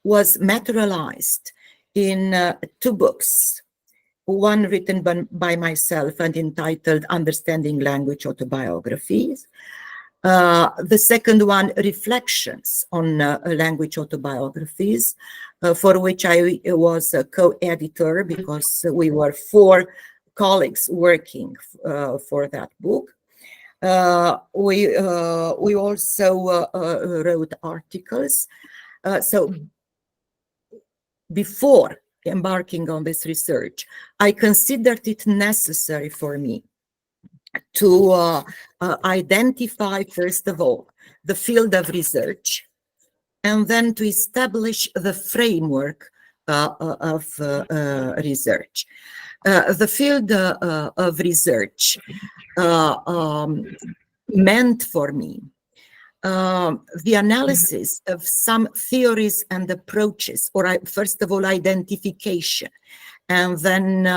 was materialized in two books. One written by myself and entitled Understanding Language Autobiographies. The second one, Reflections on Language Autobiographies, for which I was a co-editor because we were 4 colleagues working for that book. We also wrote articles. So before embarking on this research, I considered it necessary for me to identify, first of all, the field of research, and then to establish the framework of research. The field of research meant for me the analysis of some theories and approaches, or first of all, identification, and then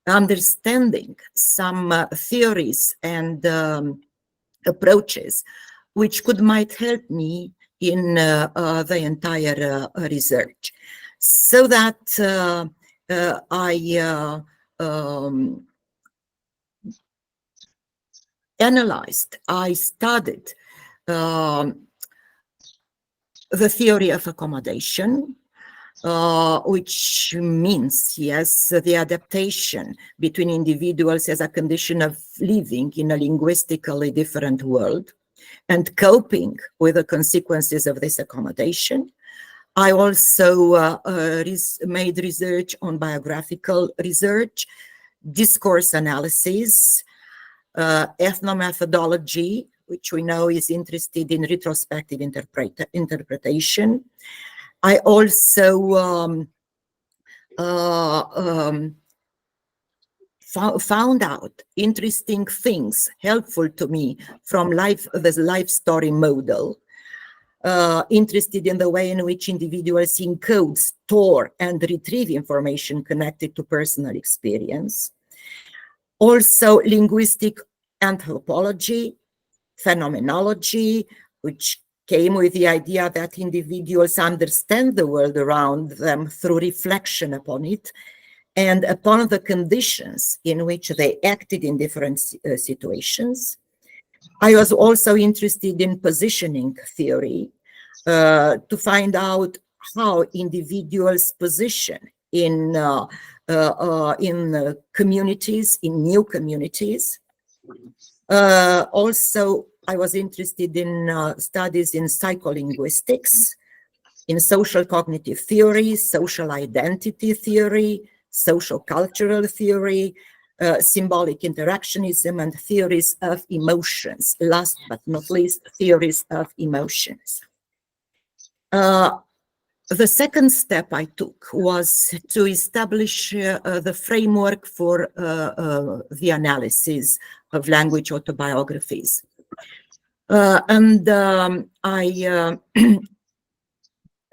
understanding some theories and approaches which might help me in the entire research, so that I analyzed, I studied the theory of accommodation, which means, yes, the adaptation between individuals as a condition of living in a linguistically different world and coping with the consequences of this accommodation. I also made research on biographical research, discourse analysis, ethnomethodology, which we know is interested in retrospective interpretation. I also found out interesting things helpful to me from the life story model, interested in the way in which individuals encode, store, and retrieve information connected to personal experience. Also, linguistic anthropology, phenomenology, which came with the idea that individuals understand the world around them through reflection upon it and upon the conditions in which they acted in different situations. I was also interested in positioning theory to find out how individuals position in communities, in new communities. Also, I was interested in studies in psycholinguistics, in social cognitive theory, social identity theory, social cultural theory, symbolic interactionism, and theories of emotions. Last but not least, theories of emotions. The second step I took was to establish the framework for the analysis of language autobiographies. I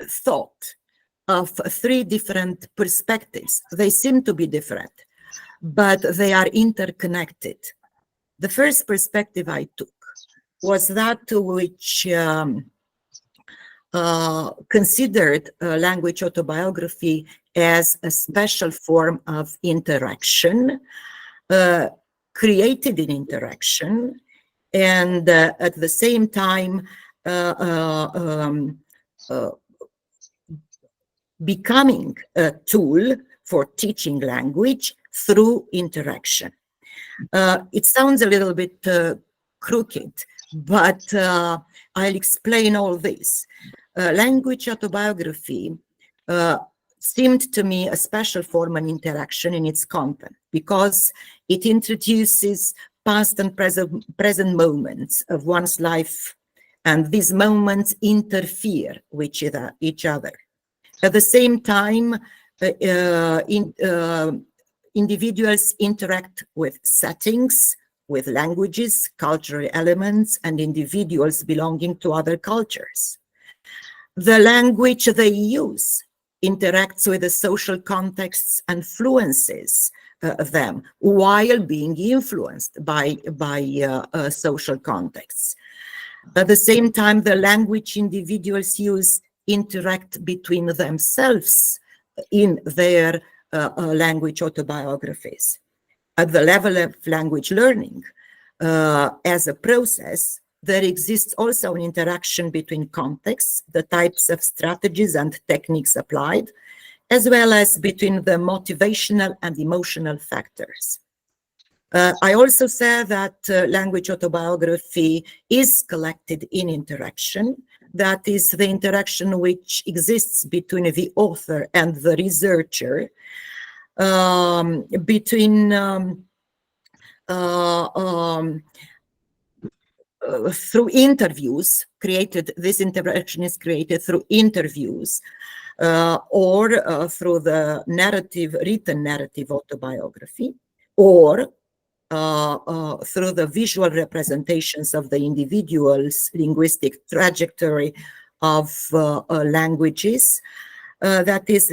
thought of three different perspectives. They seem to be different, but they are interconnected. The first perspective I took was that which considered language autobiography as a special form of interaction, created in interaction, and at the same time becoming a tool for teaching language through interaction. It sounds a little bit crooked, but I'll explain all this. Language autobiography seemed to me a special form of interaction in its content because it introduces past and present moments of one's life, and these moments interfere with each other. At the same time, individuals interact with settings, with languages, cultural elements, and individuals belonging to other cultures. The language they use interacts with the social contexts and influences them while being influenced by social contexts. At the same time, the language individuals use interact between themselves in their language autobiographies. At the level of language learning, as a process, there exists also an interaction between contexts, the types of strategies and techniques applied, as well as between the motivational and emotional factors. I also said that language autobiography is collected in interaction. That is the interaction which exists between the author and the researcher, through interviews created. This interaction is created through interviews or through the written narrative autobiography, or through the visual representations of the individual's linguistic trajectory of languages, that is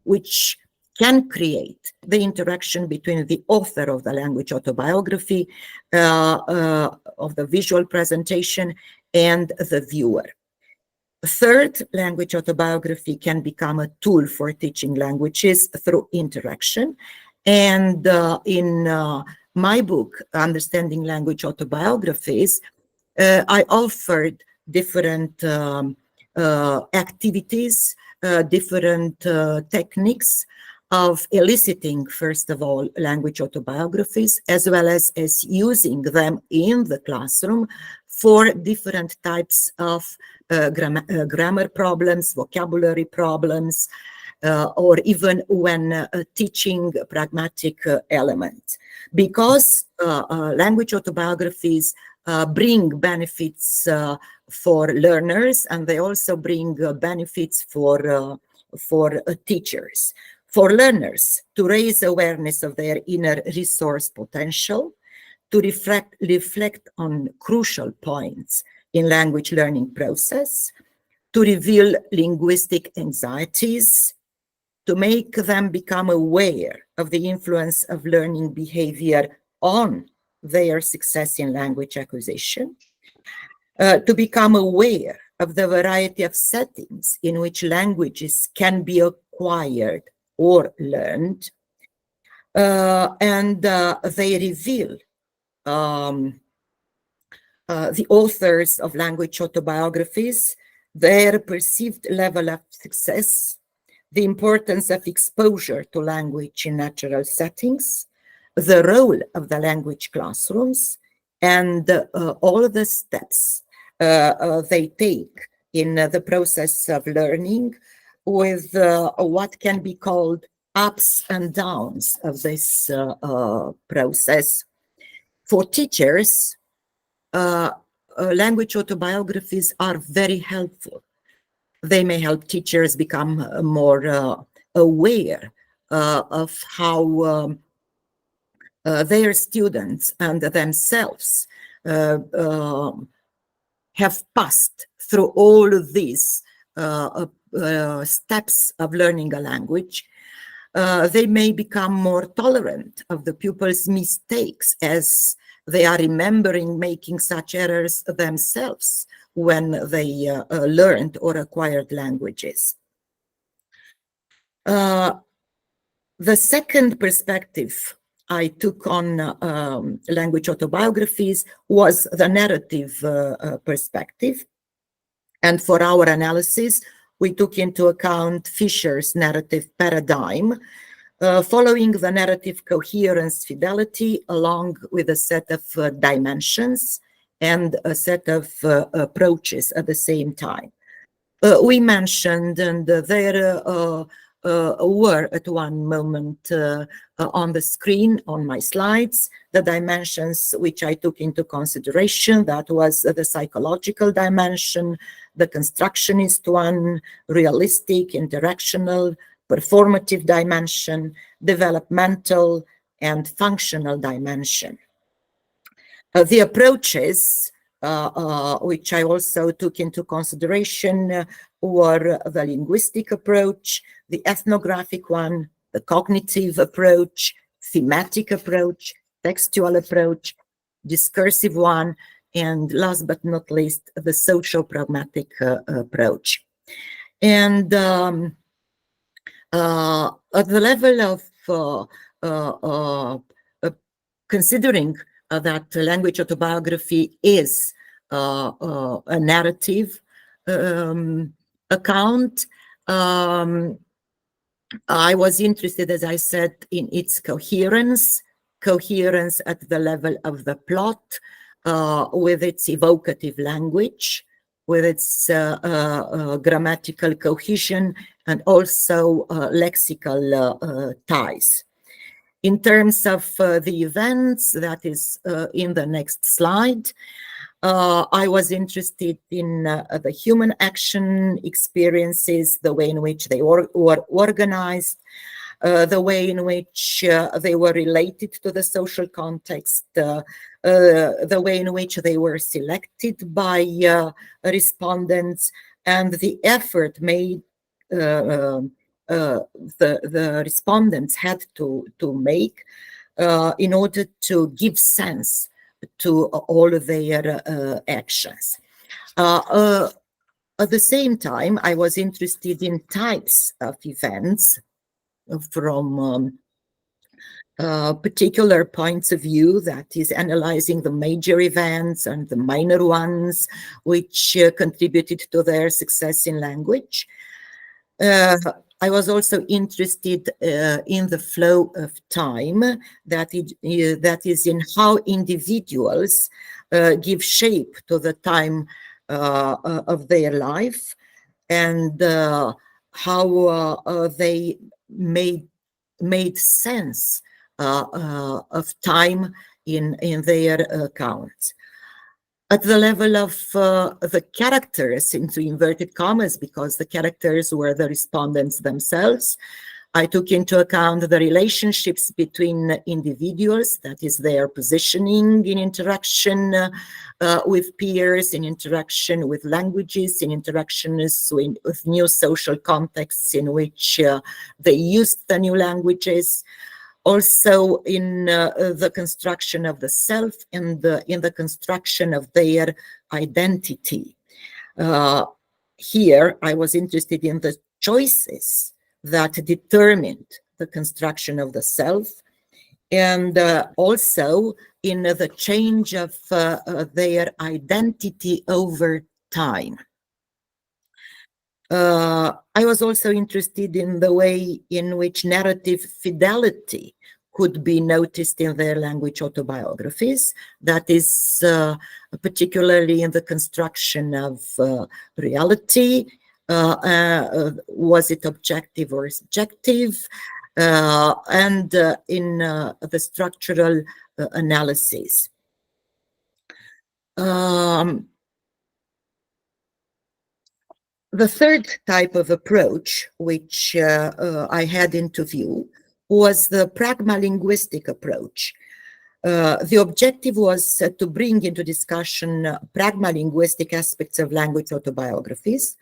which can create the interaction between the author of the language autobiography, of the visual presentation, and the viewer. Third, language autobiography can become a tool for teaching languages through interaction. And in my book, Understanding Language Autobiographies, I offered different activities, different techniques of eliciting, first of all, language autobiographies, as well as using them in the classroom for different types of grammar problems, vocabulary problems, or even when teaching pragmatic elements. Because language autobiographies bring benefits for learners, and they also bring benefits for teachers. For learners, to raise awareness of their inner resource potential, to reflect on crucial points in language learning process, to reveal linguistic anxieties, to make them become aware of the influence of learning behavior on their success in language acquisition, to become aware of the variety of settings in which languages can be acquired or learned, and they reveal the authors of language autobiographies, their perceived level of success, the importance of exposure to language in natural settings, the role of the language classrooms, and all the steps they take in the process of learning with what can be called ups and downs of this process. For teachers, language autobiographies are very helpful. They may help teachers become more aware of how their students and themselves have passed through all of these steps of learning a language. They may become more tolerant of the pupils' mistakes as they are remembering making such errors themselves when they learned or acquired languages. The second perspective I took on language autobiographies was the narrative perspective. And for our analysis, we took into account Fisher's narrative paradigm, following the narrative coherence fidelity along with a set of dimensions and a set of approaches at the same time. We mentioned, and there were at one moment on the screen on my slides, the dimensions which I took into consideration. That was the psychological dimension, the constructionist one, realistic, interactional, performative dimension, developmental, and functional dimension. The approaches which I also took into consideration were the linguistic approach, the ethnographic one, the cognitive approach, thematic approach, textual approach, discursive one, and last but not least, the social pragmatic approach. And at the level of considering that language autobiography is a narrative account, I was interested, as I said, in its coherence at the level of the plot, with its evocative language, with its grammatical cohesion, and also lexical ties. In terms of the events, that is in the next slide, I was interested in the human action experiences, the way in which they were organized, the way in which they were related to the social context, the way in which they were selected by respondents, and the effort made the respondents had to make in order to give sense to all of their actions. At the same time, I was interested in types of events from particular points of view, that is analyzing the major events and the minor ones which contributed to their success in language. I was also interested in the flow of time, that is in how individuals give shape to the time of their life, and how they made sense of time in their accounts. At the level of the characters, into inverted commas, because the characters were the respondents themselves, I took into account the relationships between individuals, that is their positioning in interaction with peers, in interaction with languages, in interactions with new social contexts in which they used the new languages. Also in the construction of the self and in the construction of their identity. Here, I was interested in the choices that determined the construction of the self, and also in the change of their identity over time. I was also interested in the way in which narrative fidelity could be noticed in their language autobiographies. That is particularly in the construction of reality. Was it objective or subjective? And in the structural analysis. The third type of approach, which I had into view, was the pragmalinguistic approach. The objective was to bring into discussion pragmalinguistic aspects of language autobiographies,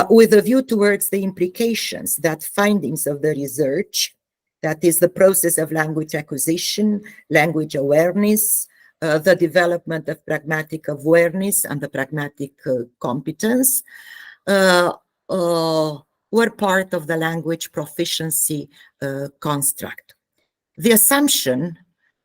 with a view towards the implications that findings of the research, that is the process of language acquisition, language awareness, the development of pragmatic awareness and the pragmatic competence, were part of the language proficiency construct. The assumption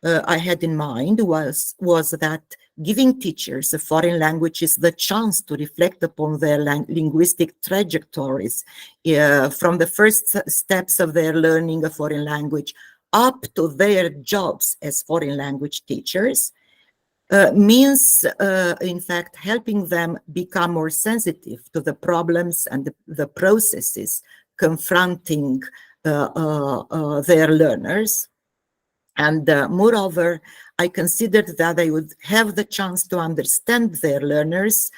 I had in mind was that giving teachers of foreign languages the chance to reflect upon their linguistic trajectories from the first steps of their learning a foreign language up to their jobs as foreign language teachers means, in fact, helping them become more sensitive to the problems and the processes confronting their learners. And moreover, I considered that they would have the chance to understand their learners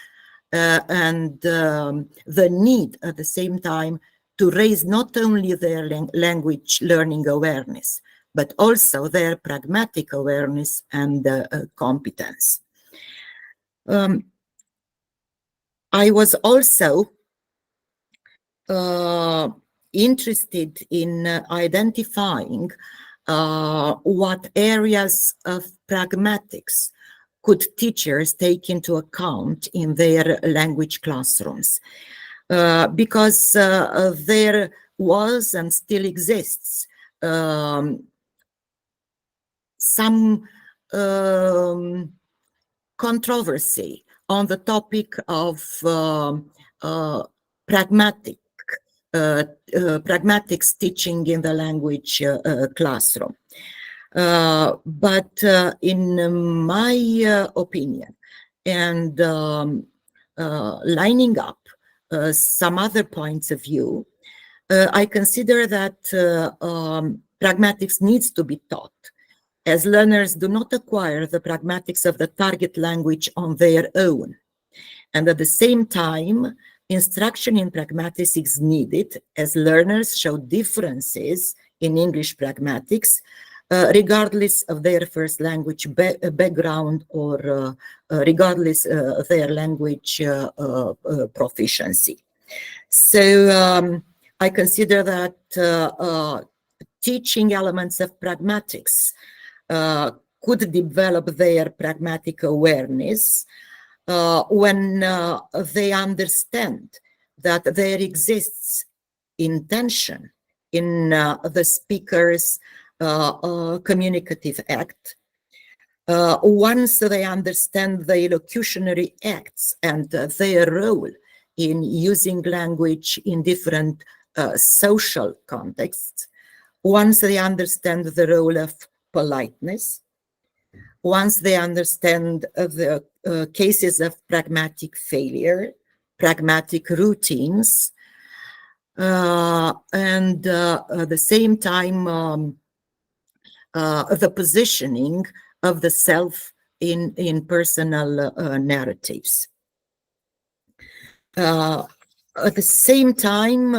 and the need at the same time to raise not only their language learning awareness, but also their pragmatic awareness and competence. I was also interested in identifying what areas of pragmatics could teachers take into account in their language classrooms, because there was and still exists some controversy on the topic of pragmatics teaching in the language classroom. But in my opinion, and lining up some other points of view, I consider that pragmatics needs to be taught, as learners do not acquire the pragmatics of the target language on their own. And at the same time, instruction in pragmatics is needed, as learners show differences in English pragmatics, regardless of their first language background or regardless of their language proficiency. So I consider that teaching elements of pragmatics could develop their pragmatic awareness when they understand that there exists intention in the speaker's communicative act. Once they understand the elocutionary acts and their role in using language in different social contexts, once they understand the role of politeness, once they understand the cases of pragmatic failure, pragmatic routines, and at the same time, the positioning of the self in personal narratives. At the same time,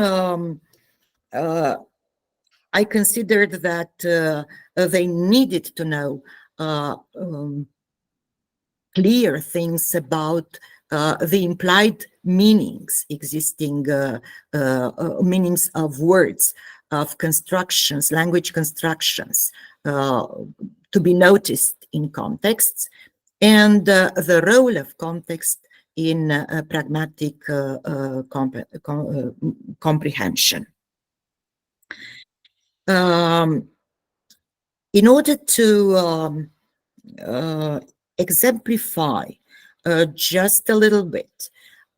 I considered that they needed to know clear things about the implied meanings, existing meanings of words, of constructions, language constructions, to be noticed in contexts, and the role of context in pragmatic comprehension. In order to exemplify just a little bit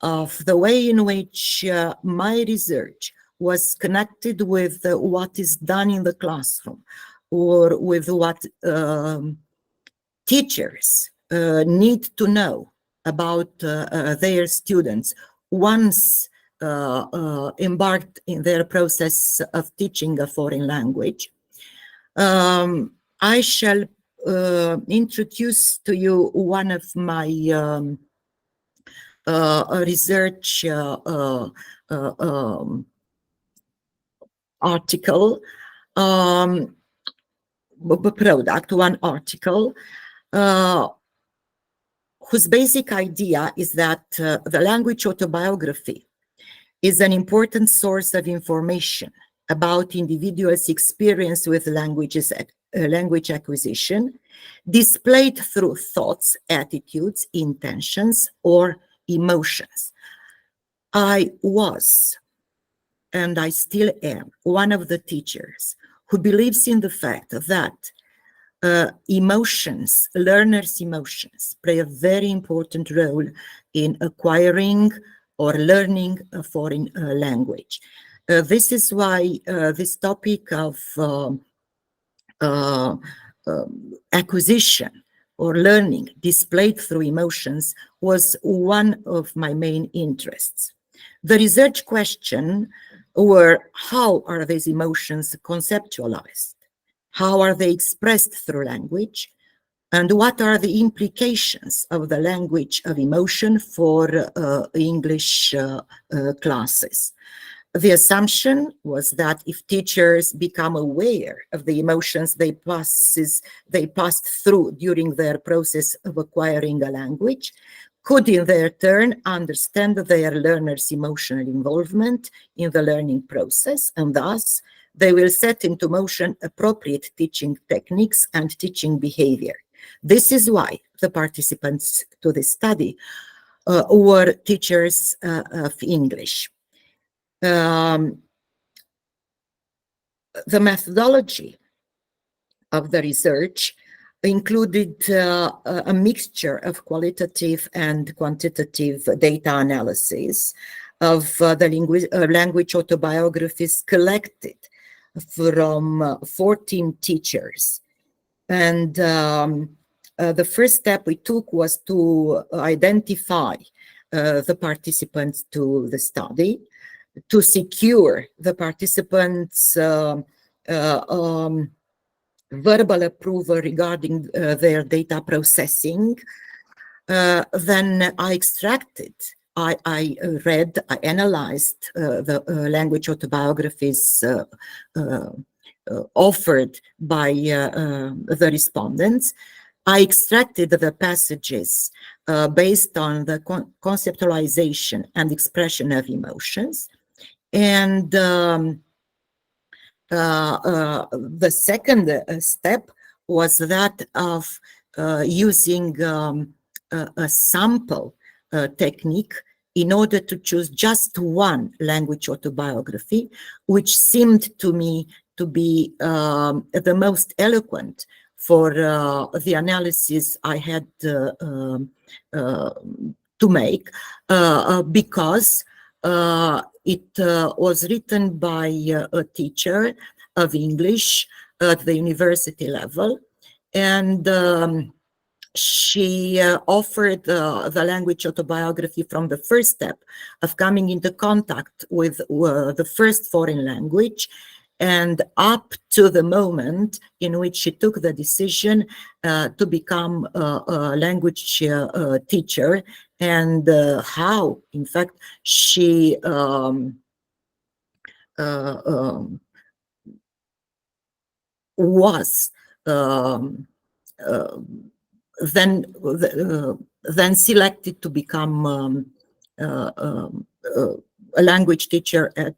of the way in which my research was connected with what is done in the classroom, or with what teachers need to know about their students once embarked in their process of teaching a foreign language. I shall introduce to you one of my research article, one article, whose basic idea is that the language autobiography is an important source of information about individuals' experience with language acquisition, displayed through thoughts, attitudes, intentions, or emotions. I was, and I still am, one of the teachers who believes in the fact that emotions, learners' emotions, play a very important role in acquiring or learning a foreign language. This is why this topic of acquisition or learning displayed through emotions was one of my main interests. The research question were, how are these emotions conceptualized? How are they expressed through language? And what are the implications of the language of emotion for English classes? The assumption was that if teachers become aware of the emotions they passed through during their process of acquiring a language, could in their turn understand their learners' emotional involvement in the learning process, and thus they will set into motion appropriate teaching techniques and teaching behavior. This is why the participants to this study were teachers of English. The methodology of the research included a mixture of qualitative and quantitative data analysis of the language autobiographies collected from 14 teachers. And the first step we took was to identify the participants to the study, to secure the participants' verbal approval regarding their data processing. Then I analyzed the language autobiographies offered by the respondents. I extracted the passages based on the conceptualization and expression of emotions. And the second step was that of using a sample technique in order to choose just one language autobiography, which seemed to me to be the most eloquent for the analysis I had to make, because it was written by a teacher of English at the university level, and she offered the language autobiography from the first step of coming into contact with the first foreign language, and up to the moment in which she took the decision to become a language teacher, and how, in fact, she was then selected to become a language teacher at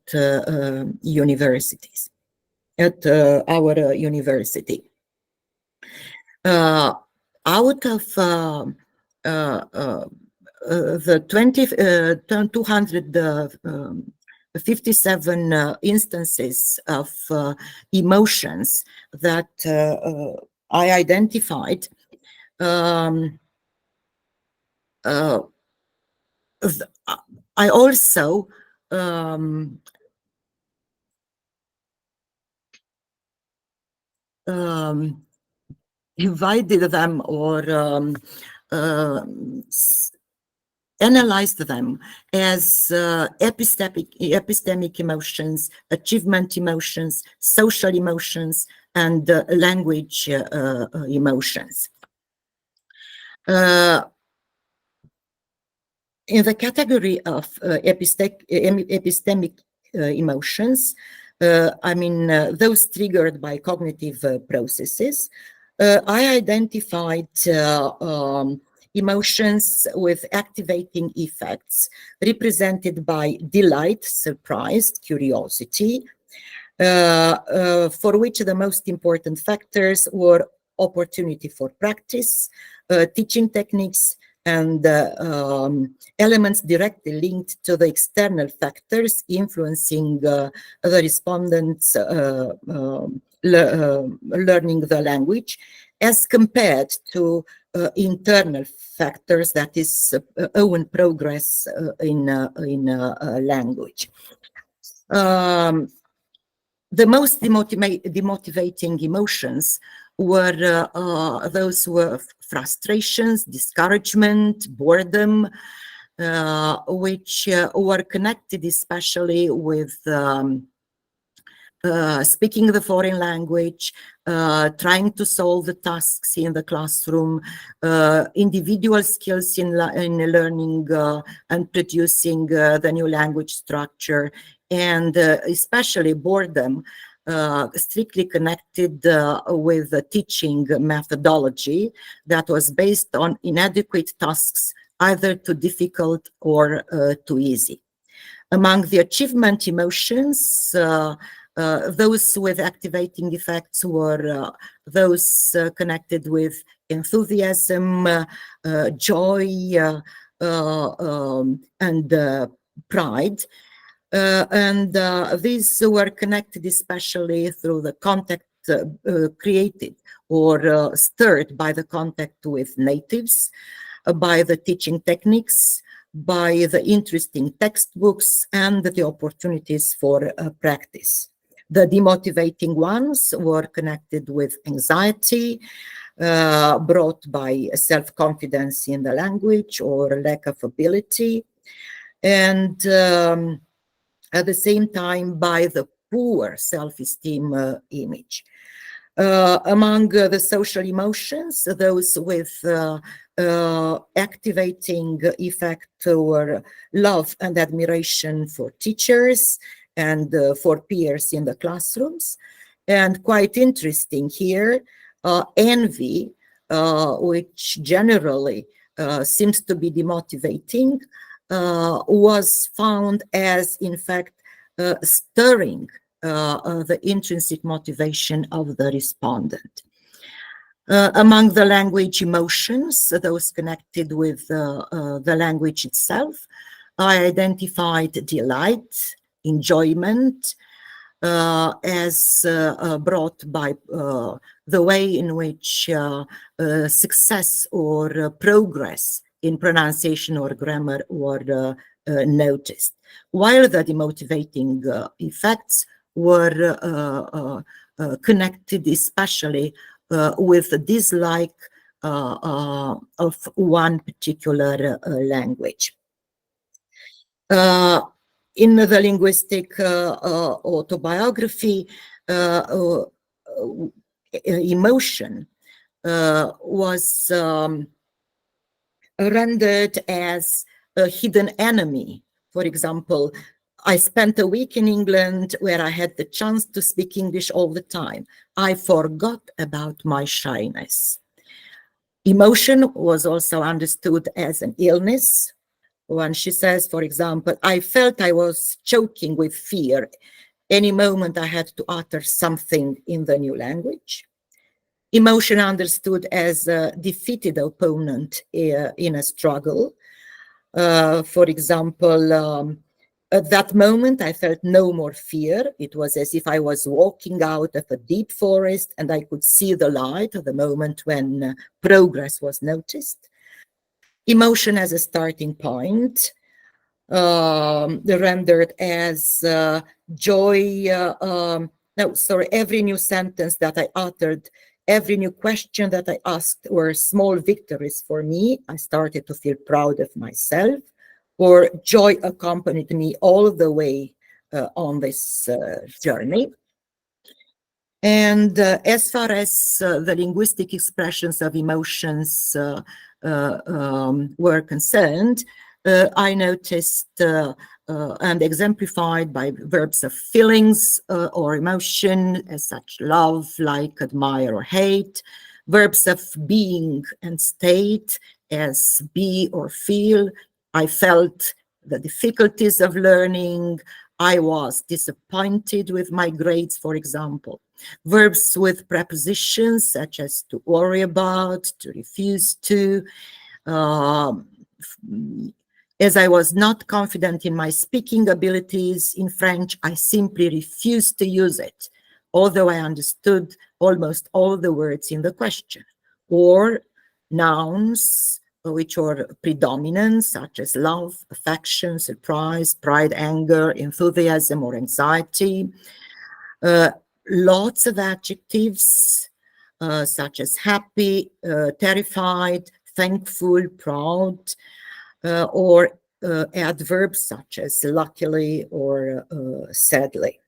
universities, at our university. Out of the 257 instances of emotions that I identified, I also divided them or analyzed them as epistemic emotions, achievement emotions, social emotions, and language emotions. In the category of epistemic emotions, I mean, those triggered by cognitive processes, I identified emotions with activating effects represented by delight, surprise, curiosity, for which the most important factors were opportunity for practice, teaching techniques, and elements directly linked to the external factors influencing the respondents' learning the language, as compared to internal factors, that is own progress in language. The most demotivating emotions were those were frustrations, discouragement, boredom, which were connected especially with speaking the foreign language, trying to solve the tasks in the classroom, individual skills in learning and producing the new language structure, and especially boredom, strictly connected with the teaching methodology that was based on inadequate tasks, either too difficult or too easy. Among the achievement emotions, those with activating effects were those connected with enthusiasm, joy, and pride. And these were connected especially through the contact created or stirred by the contact with natives, by the teaching techniques, by the interesting textbooks, and the opportunities for practice. The demotivating ones were connected with anxiety, brought by self-confidence in the language or lack of ability, and at the same time by the poor self-esteem image. Among the social emotions, those with activating effect were love and admiration for teachers and for peers in the classrooms. And quite interesting here, envy, which generally seems to be demotivating, was found as, in fact, stirring the intrinsic motivation of the respondent. Among the language emotions, those connected with the language itself, I identified delight, enjoyment, as brought by the way in which success or progress in pronunciation or grammar were noticed, while the demotivating effects were connected especially with the dislike of one particular language. In the linguistic autobiography, emotion was rendered as a hidden enemy. For example, I spent a week in England where I had the chance to speak English all the time. I forgot about my shyness. Emotion was also understood as an illness. When she says, for example, I felt I was choking with fear. Any moment I had to utter something in the new language. Emotion understood as a defeated opponent in a struggle. For example, at that moment, I felt no more fear. It was as if I was walking out of a deep forest and I could see the light at the moment when progress was noticed. Emotion as a starting point, rendered as joy no, sorry, every new sentence that I uttered, every new question that I asked were small victories for me. I started to feel proud of myself, or joy accompanied me all the way on this journey. And as far as the linguistic expressions of emotions were concerned, I noticed and exemplified by verbs of feelings or emotion, as such love, like, admire, or hate, verbs of being and state, as be or feel. I felt the difficulties of learning. I was disappointed with my grades, for example. Verbs with prepositions such as to worry about, to refuse to. As I was not confident in my speaking abilities in French, I simply refused to use it, although I understood almost all the words in the question. Or nouns which are predominant, such as love, affection, surprise, pride, anger, enthusiasm, or anxiety. Lots of adjectives such as happy, terrified, thankful, proud, or adverbs such as luckily or sadly.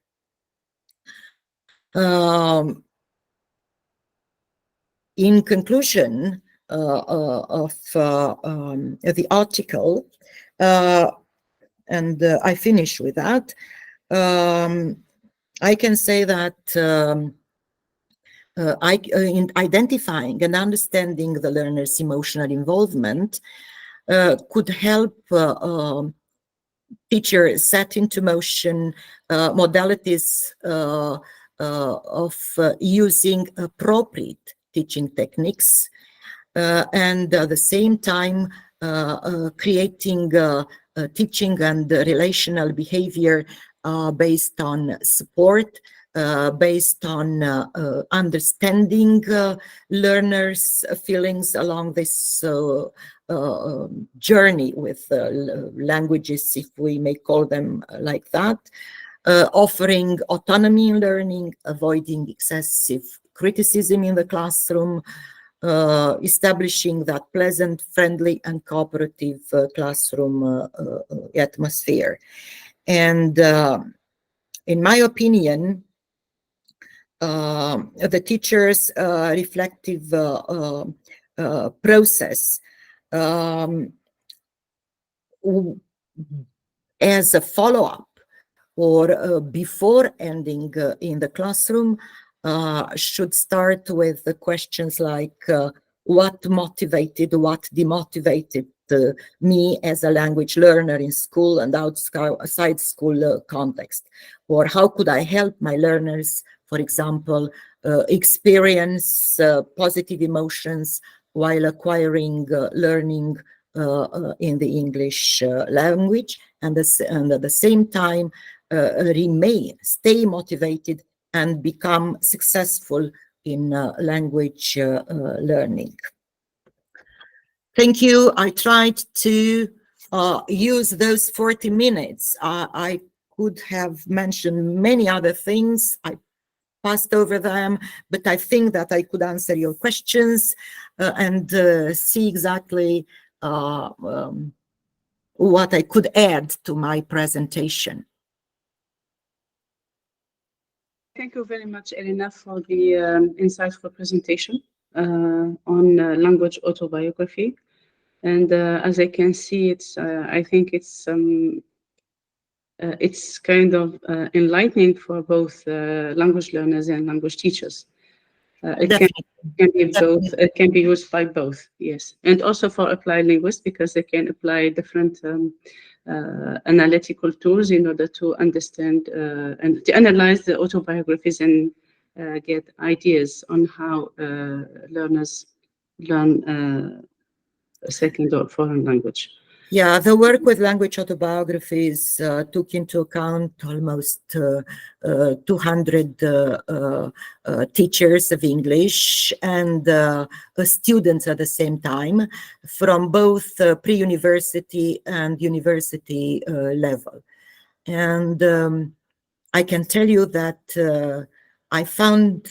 In conclusion of the article, and I finish with that, I can say that in identifying and understanding the learner's emotional involvement could help teachers set into motion modalities of using appropriate teaching techniques, and at the same time creating teaching and relational behavior based on support, based on understanding learners' feelings along this journey with languages, if we may call them like that, offering autonomy in learning, avoiding excessive criticism in the classroom, establishing that pleasant, friendly, and cooperative classroom atmosphere. And in my opinion, the teacher's reflective process as a follow-up or before ending in the classroom should start with the questions like what motivated, what demotivated me as a language learner in school and outside school context, or how could I help my learners, for example, experience positive emotions while acquiring learning in the English language, and at the same time stay motivated and become successful in language learning. Thank you. I tried to use those 40 minutes. I could have mentioned many other things. I passed over them, but I think that I could answer your questions and see exactly what I could add to my presentation. Thank you very much, Elena, for the insightful presentation on language autobiography. And as I can see, I think it's kind of enlightening for both language learners and language teachers. It can be both. It can be used by both, yes, and also for applied linguists, because they can apply different analytical tools in order to understand and to analyze the autobiographies and get ideas on how learners learn a second or foreign language. Yeah, the work with language autobiographies took into account almost 200 teachers of English and students at the same time from both pre-university and university level. And I can tell you that I found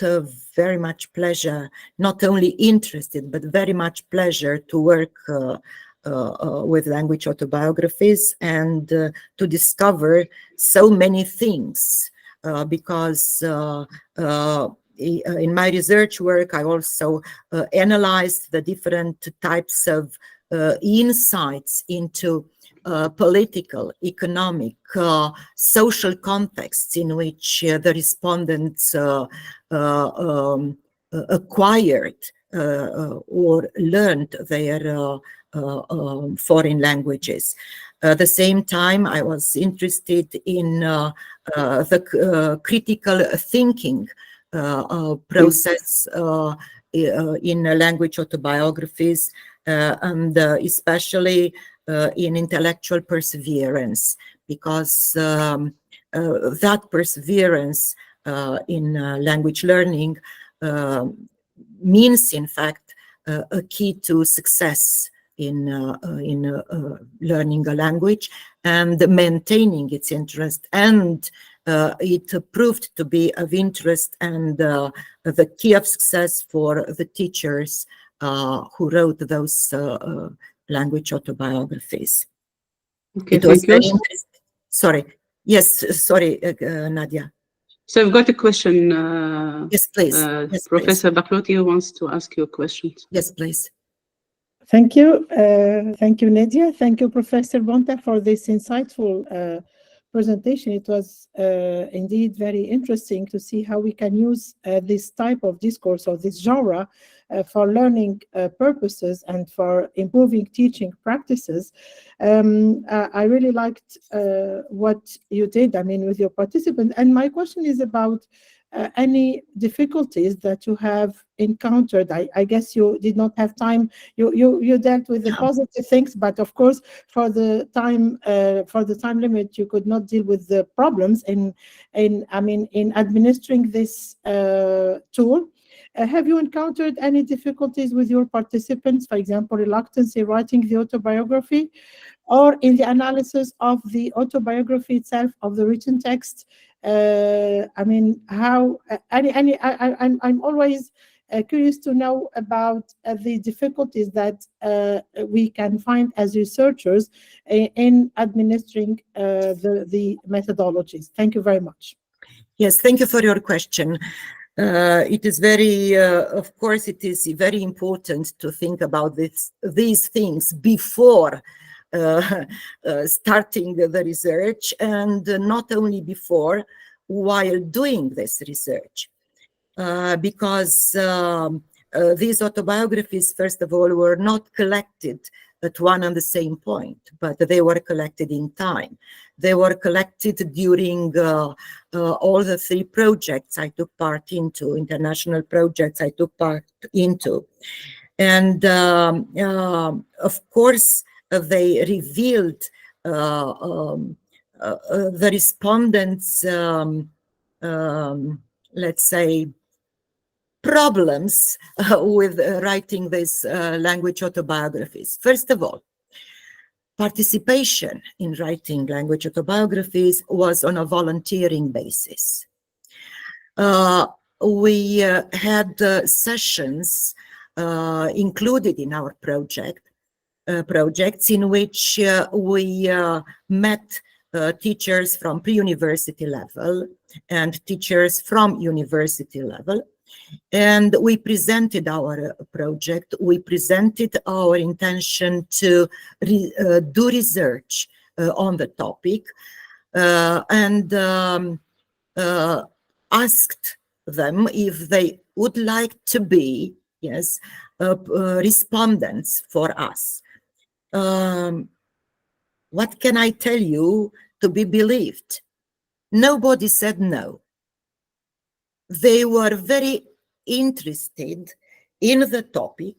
very much pleasure, not only interested, but very much pleasure to work with language autobiographies and to discover so many things because in my research work, I also analyzed the different types of insights into political, economic, social contexts in which the respondents acquired or learned their foreign languages. At the same time, I was interested in the critical thinking process in language autobiographies, and especially in intellectual perseverance, because that perseverance in language learning means, in fact, a key to success in learning a language and maintaining its interest. And it proved to be of interest and the key of success for the teachers who wrote those language autobiographies. Okay, It was thank you. very interesting. Sorry. Yes, sorry, Nadia. So I've got a question. Yes, please. Yes, Professor Bakhlouti wants to ask you a question. Yes, please. Thank you. Thank you, Nadia. Thank you, Professor Bonta, for this insightful presentation. It was indeed very interesting to see how we can use this type of discourse or this genre for learning purposes and for improving teaching practices. I really liked what you did, I mean, with your participants. And my question is about any difficulties that you have encountered. I guess you did not have time. You dealt with the positive things, but of course, for the time limit, you could not deal with the problems in administering this tool. Have you encountered any difficulties with your participants, for example, reluctance in writing the autobiography, or in the analysis of the autobiography itself, of the written text? I'm always curious to know about the difficulties that we can find as researchers in administering the methodologies. Thank you very much. Yes, thank you for your question. It is very, of course, it is very important to think about these things before starting the research, and not only before, while doing this research. Because these autobiographies, first of all, were not collected at one and the same point, but they were collected in time. They were collected during all the three projects I took part into, international projects I took part into. And of course, they revealed the respondents' let's say, problems with writing these language autobiographies. First of all, participation in writing language autobiographies was on a volunteering basis. We had sessions included in our projects in which we met teachers from pre-university level and teachers from university level. And we presented our project, we presented our intention to do research on the topic, and asked them if they would like to be, yes, respondents for us. What can I tell you to be believed? Nobody said no. They were very interested in the topic,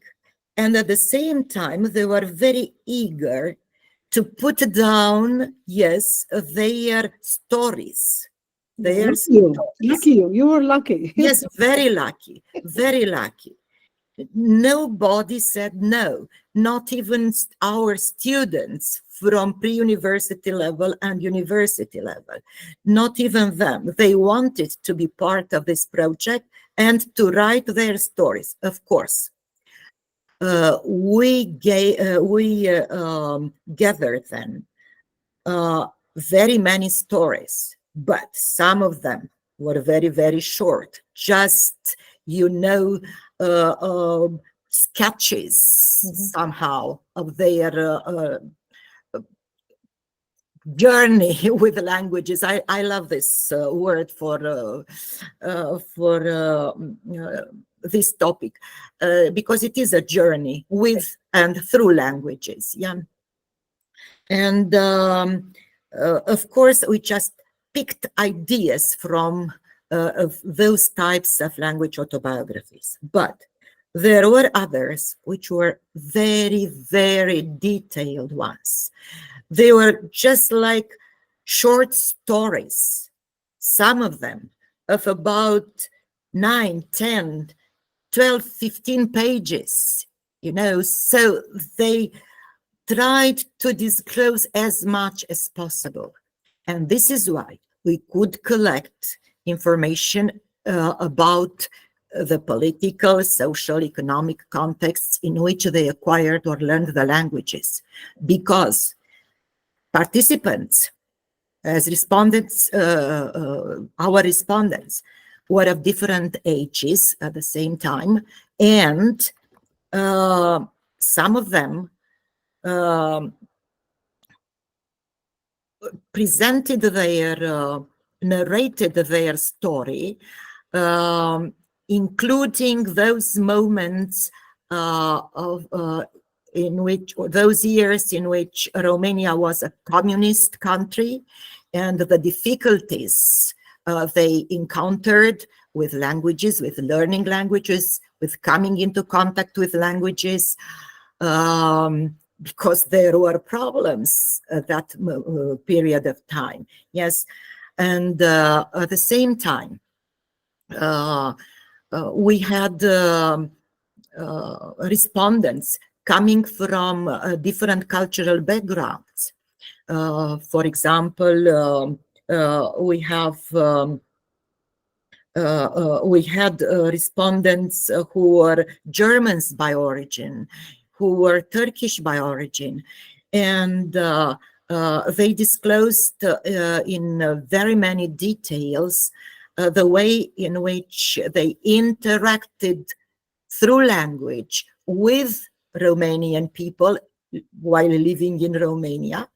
and at the same time, they were very eager to put down, yes, their stories. Lucky you were lucky. Yes, very lucky, very lucky. nobody said no, not even our students from pre-university level and university level, not even them. They wanted to be part of this project and to write their stories, of course. We gathered then very many stories, but some of them were very, very short, just, sketches somehow of their journey with languages. I love this word for this topic because it is a journey with and through languages. Yeah, and of course we just picked ideas from of those types of language autobiographies, but there were others which were very, very detailed ones. They were just like short stories, some of them of about 9, 10, 12, 15 pages, so they tried to disclose as much as possible. And this is why we could collect information about the political, social, economic contexts in which they acquired or learned the languages, because participants, as respondents, our respondents, were of different ages at the same time, and some of them presented narrated their story, including those moments in which, or those years in which Romania was a communist country, and the difficulties they encountered with languages, with learning languages, with coming into contact with languages, because there were problems at that period of time. Yes, and at the same time, we had respondents coming from different cultural backgrounds. For example, we had respondents who were Germans by origin, who were Turkish by origin, and they disclosed in very many details the way in which they interacted through language with Romanian people while living in Romania,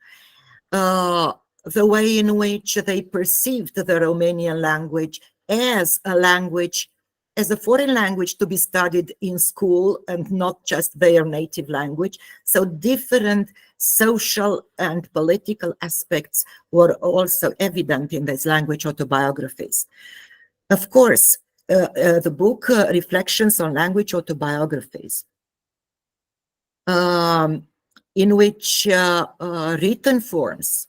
the way in which they perceived the Romanian language as a language, as a foreign language to be studied in school and not just their native language. So different social and political aspects were also evident in these language autobiographies. Of course, the book Reflections on Language Autobiographies, in which written forms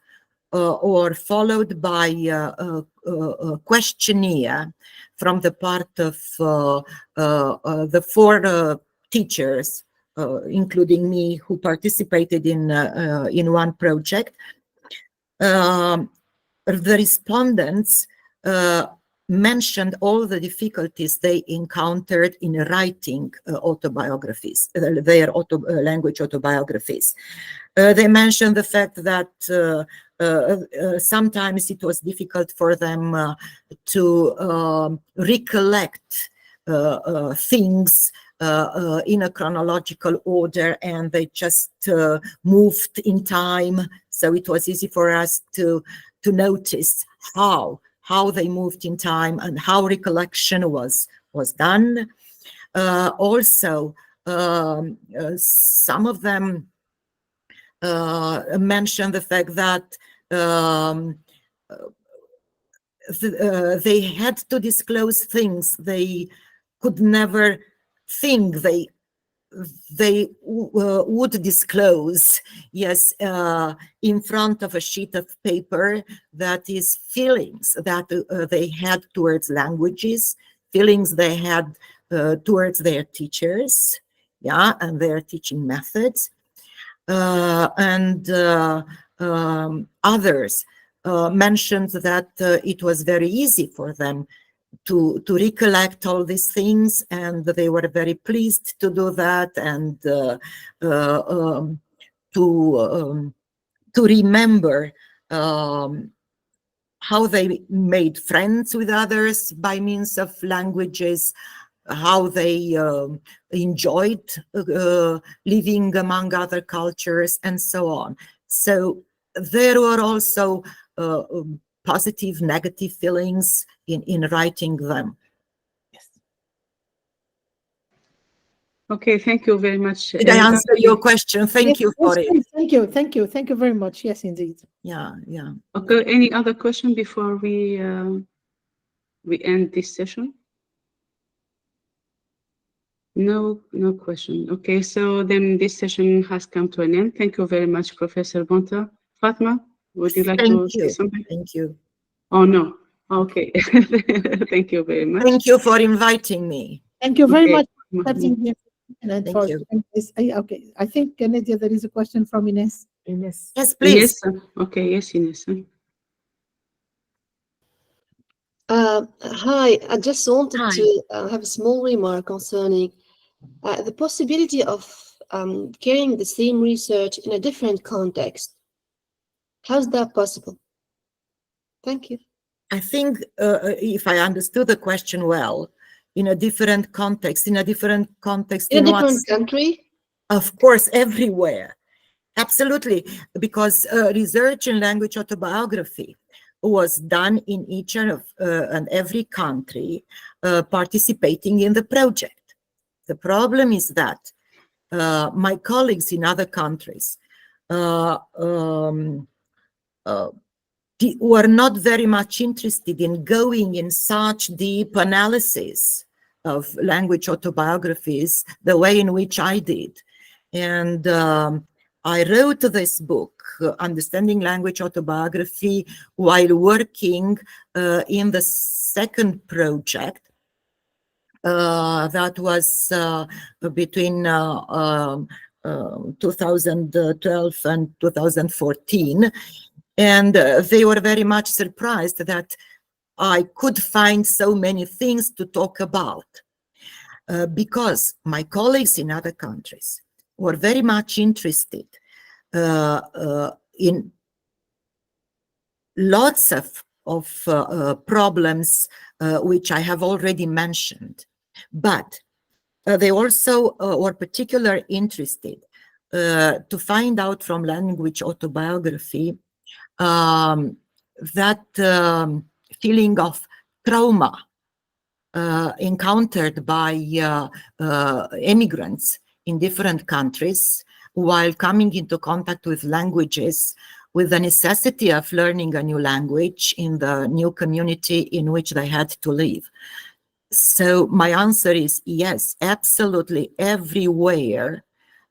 or followed by a questionnaire from the part of the 4 teachers, including me, who participated in one project. The respondents mentioned all the difficulties they encountered in writing autobiographies, their language autobiographies. They mentioned the fact that sometimes it was difficult for them to recollect things in a chronological order, and they just moved in time. So it was easy for us to notice how they moved in time and how recollection was done. Also, some of them mentioned the fact that they had to disclose things they could never think they would disclose, yes, in front of a sheet of paper, that is feelings that they had towards languages, feelings they had towards their teachers, yeah, and their teaching methods. And others mentioned that it was very easy for them to recollect all these things, and they were very pleased to do that, and to remember how they made friends with others by means of languages, how they enjoyed living among other cultures, and so on. So there were also positive, negative feelings in writing them. Yes. Okay, thank you very much. Did I answer your question? Thank Yes, you yes, for it. please. Thank you very much. Yes, indeed. Yeah. Okay, any other question before we end this session? No question. Okay, so then this session has come to an end. Thank you very much, Professor Bonta. Fatma, would you like to say something? Thank you. Oh, no. Okay. Thank you very much. Thank you for inviting me. Thank you very Okay. much for accepting the invitation and Thank for you. doing this. Okay, I think, Nadia, there is a question from Ines. Ines. Yes, please. Yes. Okay. Yes, Ines. Hi, I just wanted Hi. to have a small remark concerning the possibility of carrying the same research in a different context. How's that possible? Thank you. I think if I understood the question well, in a different context, In a different country? Of course, everywhere. Absolutely, because research in language autobiography was done in each and every country participating in the project. The problem is that my colleagues in other countries were not very much interested in going in such deep analysis of language autobiographies the way in which I did. And I wrote this book, Understanding Language Autobiography, while working in the second project that was between 2012 and 2014. And they were very much surprised that I could find so many things to talk about because my colleagues in other countries were very much interested in lots of problems which I have already mentioned, but they also were particularly interested to find out from language autobiography that feeling of trauma encountered by immigrants in different countries while coming into contact with languages, with the necessity of learning a new language in the new community in which they had to live. So my answer is yes, absolutely everywhere.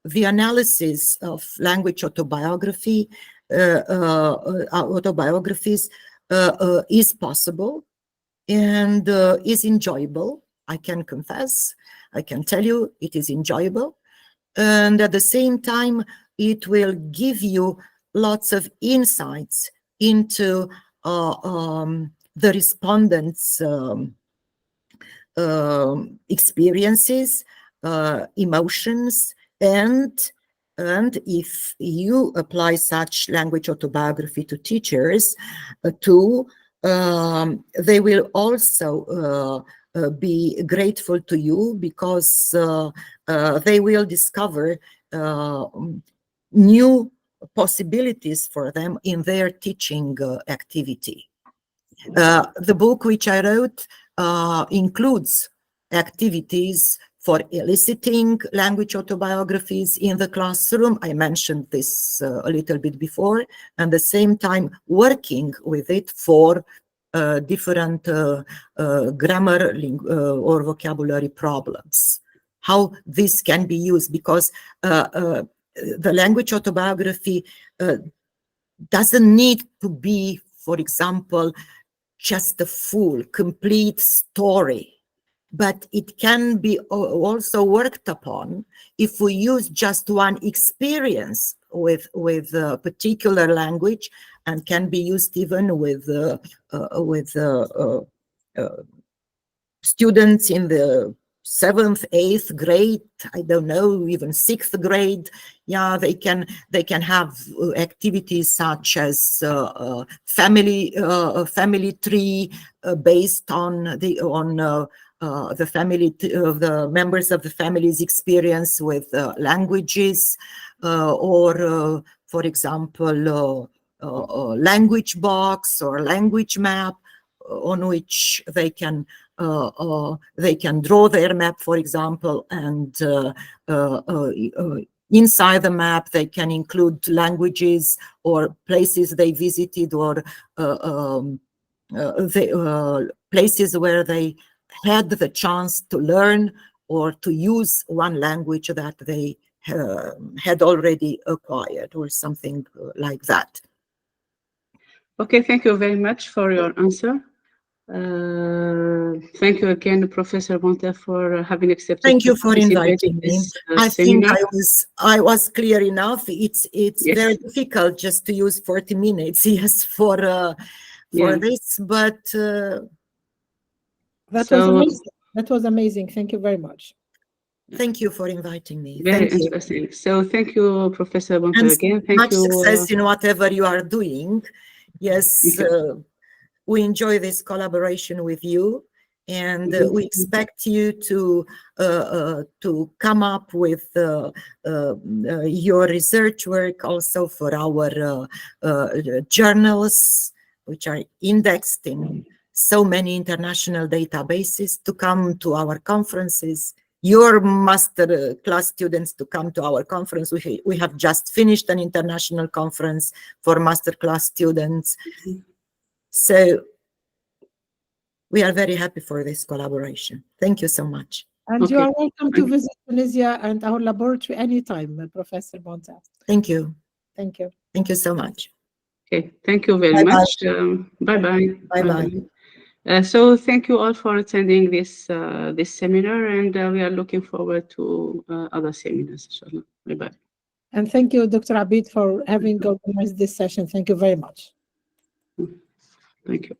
The analysis of language autobiography, autobiographies is possible and is enjoyable. I can confess, I can tell you it is enjoyable. And at the same time, it will give you lots of insights into the respondents' experiences, emotions, and if you apply such language autobiography to teachers, they will also be grateful to you because they will discover new possibilities for them in their teaching activity. The book which I wrote includes activities for eliciting language autobiographies in the classroom. I mentioned this a little bit before, and at the same time working with it for different grammar or vocabulary problems. How this can be used, because the language autobiography doesn't need to be, for example, just a full, complete story, but it can be also worked upon if we use just one experience with a particular language, and can be used even with students in the 7th, 8th grade, I don't know, even 6th grade. Yeah, they can have activities such as family tree based on the family, the members of the family's experience with languages, or for example, language box or language map on which they can draw their map, for example, and inside the map they can include languages or places they visited, or places where they had the chance to learn or to use one language that they had already acquired, or something like that. Okay, thank you very much for your answer. Thank you again, Professor Bonta, for having accepted. Thank you for participate in inviting me. this I seminar. think I was clear enough. It's Yes. very difficult just to use 40 minutes, yes, for Yeah. this, but That was So amazing. That was amazing. Thank you very much. thank you for inviting me. very Thank you. interesting. So thank you, Professor Bonta, And again. Thank much you. success in whatever you are doing. Yes, Thank you. we enjoy this collaboration with you, and we expect you to come up with your research work also for our journals, which are indexed in so many international databases, to come to our conferences. Your master class students to come to our conference. We have just finished an international conference for master class students. So we are very happy for this collaboration. Thank you so much. And you Okay. are welcome to visit Tunisia and our laboratory anytime, Professor Bonta. Thank you. Thank you. Thank you so much. Okay. Thank you very Bye-bye. much. Bye-bye. Bye-bye. So thank you all for attending this this seminar, and we are looking forward to other seminars, inshallah. Bye-bye. And thank you, Dr. Abid, for having organized this session. Thank you very much. Thank you.